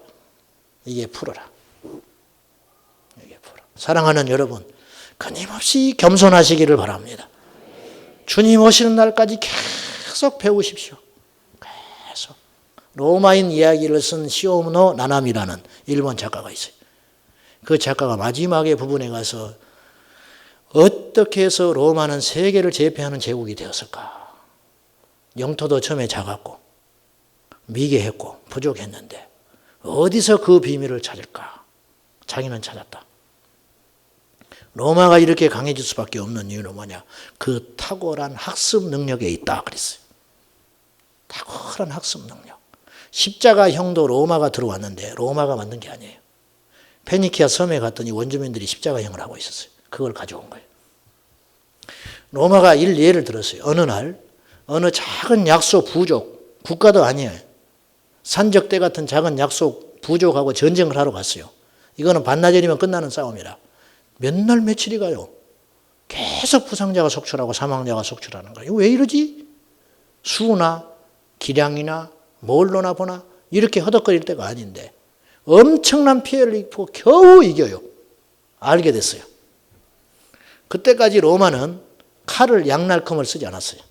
이게 프로라. 이게 프로. 사랑하는 여러분, 끊임없이 겸손하시기를 바랍니다. 주님 오시는 날까지 계속 배우십시오. 계속. 로마인 이야기를 쓴 시오무노 나나미라는 일본 작가가 있어요. 그 작가가 마지막에 부분에 가서 어떻게 해서 로마는 세계를 제패하는 제국이 되었을까? 영토도 처음에 작았고 미개했고 부족했는데 어디서 그 비밀을 찾을까? 자기는 찾았다. 로마가 이렇게 강해질 수밖에 없는 이유는 뭐냐? 그 탁월한 학습 능력에 있다 그랬어요. 탁월한 학습 능력. 십자가형도 로마가 들어왔는데 로마가 만든 게 아니에요. 페니키아 섬에 갔더니 원주민들이 십자가형을 하고 있었어요. 그걸 가져온 거예요. 로마가 예를 들었어요. 어느 날 어느 작은 약소 부족, 국가도 아니에요. 산적대 같은 작은 약소 부족하고 전쟁을 하러 갔어요. 이거는 반나절이면 끝나는 싸움이라. 몇 날 며칠이 가요. 계속 부상자가 속출하고 사망자가 속출하는 거예요. 왜 이러지? 수나 기량이나 뭘로나 보나 이렇게 허덕거릴 때가 아닌데 엄청난 피해를 입고 겨우 이겨요. 알게 됐어요. 그때까지 로마는 칼을 양날컴을 쓰지 않았어요.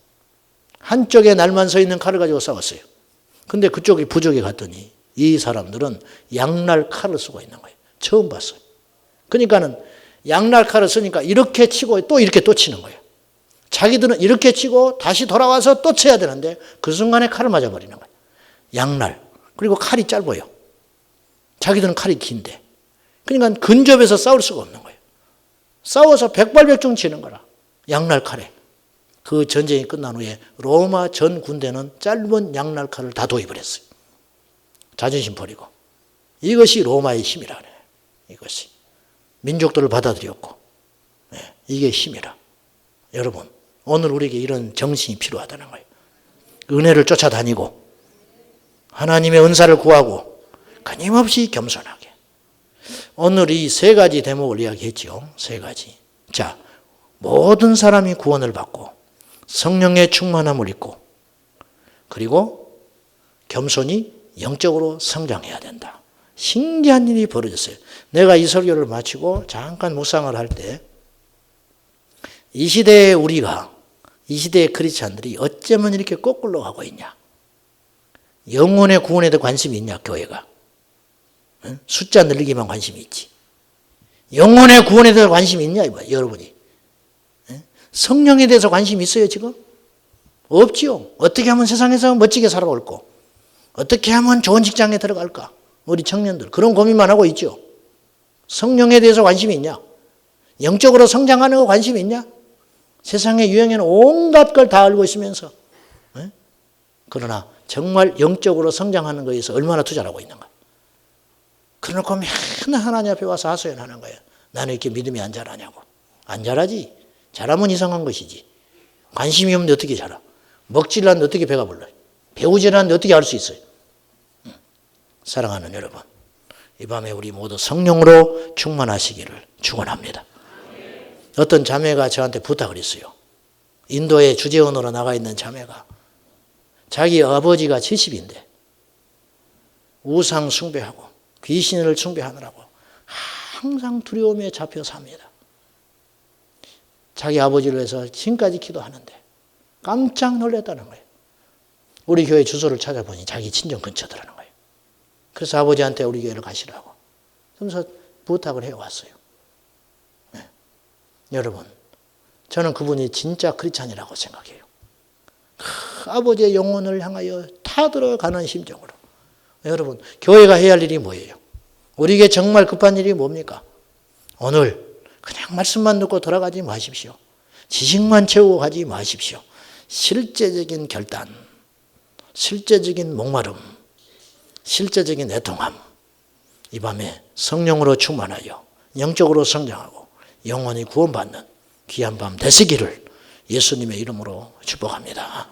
한쪽에 날만 서 있는 칼을 가지고 싸웠어요. 근데 그쪽이 부족에 갔더니 이 사람들은 양날 칼을 쓰고 있는 거예요. 처음 봤어요. 그러니까는 양날 칼을 쓰니까 이렇게 치고 또 이렇게 또 치는 거예요. 자기들은 이렇게 치고 다시 돌아와서 또 쳐야 되는데 그 순간에 칼을 맞아버리는 거예요. 양날. 그리고 칼이 짧아요. 자기들은 칼이 긴데. 그러니까 근접해서 싸울 수가 없는 거예요. 싸워서 백발백중 치는 거라. 양날 칼에. 그 전쟁이 끝난 후에 로마 전 군대는 짧은 양날 칼을 다 도입을 했어요. 자존심 버리고. 이것이 로마의 힘이라 그래요. 이것이. 민족들을 받아들였고. 네, 이게 힘이라. 여러분, 오늘 우리에게 이런 정신이 필요하다는 거예요. 은혜를 쫓아다니고 하나님의 은사를 구하고 끊임없이 겸손하게. 오늘 이 세 가지 대목을 이야기했죠. 세 가지. 자, 모든 사람이 구원을 받고 성령의 충만함을 입고 그리고 겸손히 영적으로 성장해야 된다. 신기한 일이 벌어졌어요. 내가 이 설교를 마치고 잠깐 묵상을 할 때 이 시대의 우리가, 이 시대의 크리스찬들이 어쩌면 이렇게 거꾸로 가고 있냐. 영혼의 구원에 대해 관심이 있냐, 교회가. 응? 숫자 늘리기만 관심이 있지. 영혼의 구원에 대해서 관심이 있냐, 여러분이. 응? 성령에 대해서 관심이 있어요, 지금? 없지요. 어떻게 하면 세상에서 멋지게 살아올까? 어떻게 하면 좋은 직장에 들어갈까? 우리 청년들. 그런 고민만 하고 있죠. 성령에 대해서 관심이 있냐? 영적으로 성장하는 거 관심이 있냐? 세상의 유행에는 온갖 걸 다 알고 있으면서. 응? 그러나 정말 영적으로 성장하는 거에 서 얼마나 투자를 하고 있는가. 그러놓고 맨날 하나님 앞에 와서 하소연하는 거예요. 나는 이렇게 믿음이 안 자라냐고. 안 자라지. 자라면 이상한 것이지. 관심이 없는데 어떻게 자라. 먹질 않는데 어떻게 배가 불러요. 배우질 않는데 어떻게 알 수 있어요. 사랑하는 여러분, 이 밤에 우리 모두 성령으로 충만하시기를 축원합니다. 어떤 자매가 저한테 부탁을 했어요. 인도에 주재원으로 나가 있는 자매가 자기 아버지가 70인데 우상 숭배하고 귀신을 숭배하느라고 항상 두려움에 잡혀 삽니다. 자기 아버지를 위해서 지금까지 기도하는데 깜짝 놀랐다는 거예요. 우리 교회 주소를 찾아보니 자기 친정 근처더라는 거예요. 그래서 아버지한테 우리 교회를 가시라고. 그래서 부탁을 해왔어요. 네. 여러분, 저는 그분이 진짜 크리스찬이라고 생각해요. 아버지의 영혼을 향하여 타들어가는 심정으로. 여러분, 교회가 해야 할 일이 뭐예요? 우리에게 정말 급한 일이 뭡니까? 오늘 그냥 말씀만 듣고 돌아가지 마십시오. 지식만 채우고 가지 마십시오. 실제적인 결단, 실제적인 목마름, 실제적인 애통함. 이 밤에 성령으로 충만하여 영적으로 성장하고 영원히 구원받는 귀한 밤 되시기를 예수님의 이름으로 축복합니다.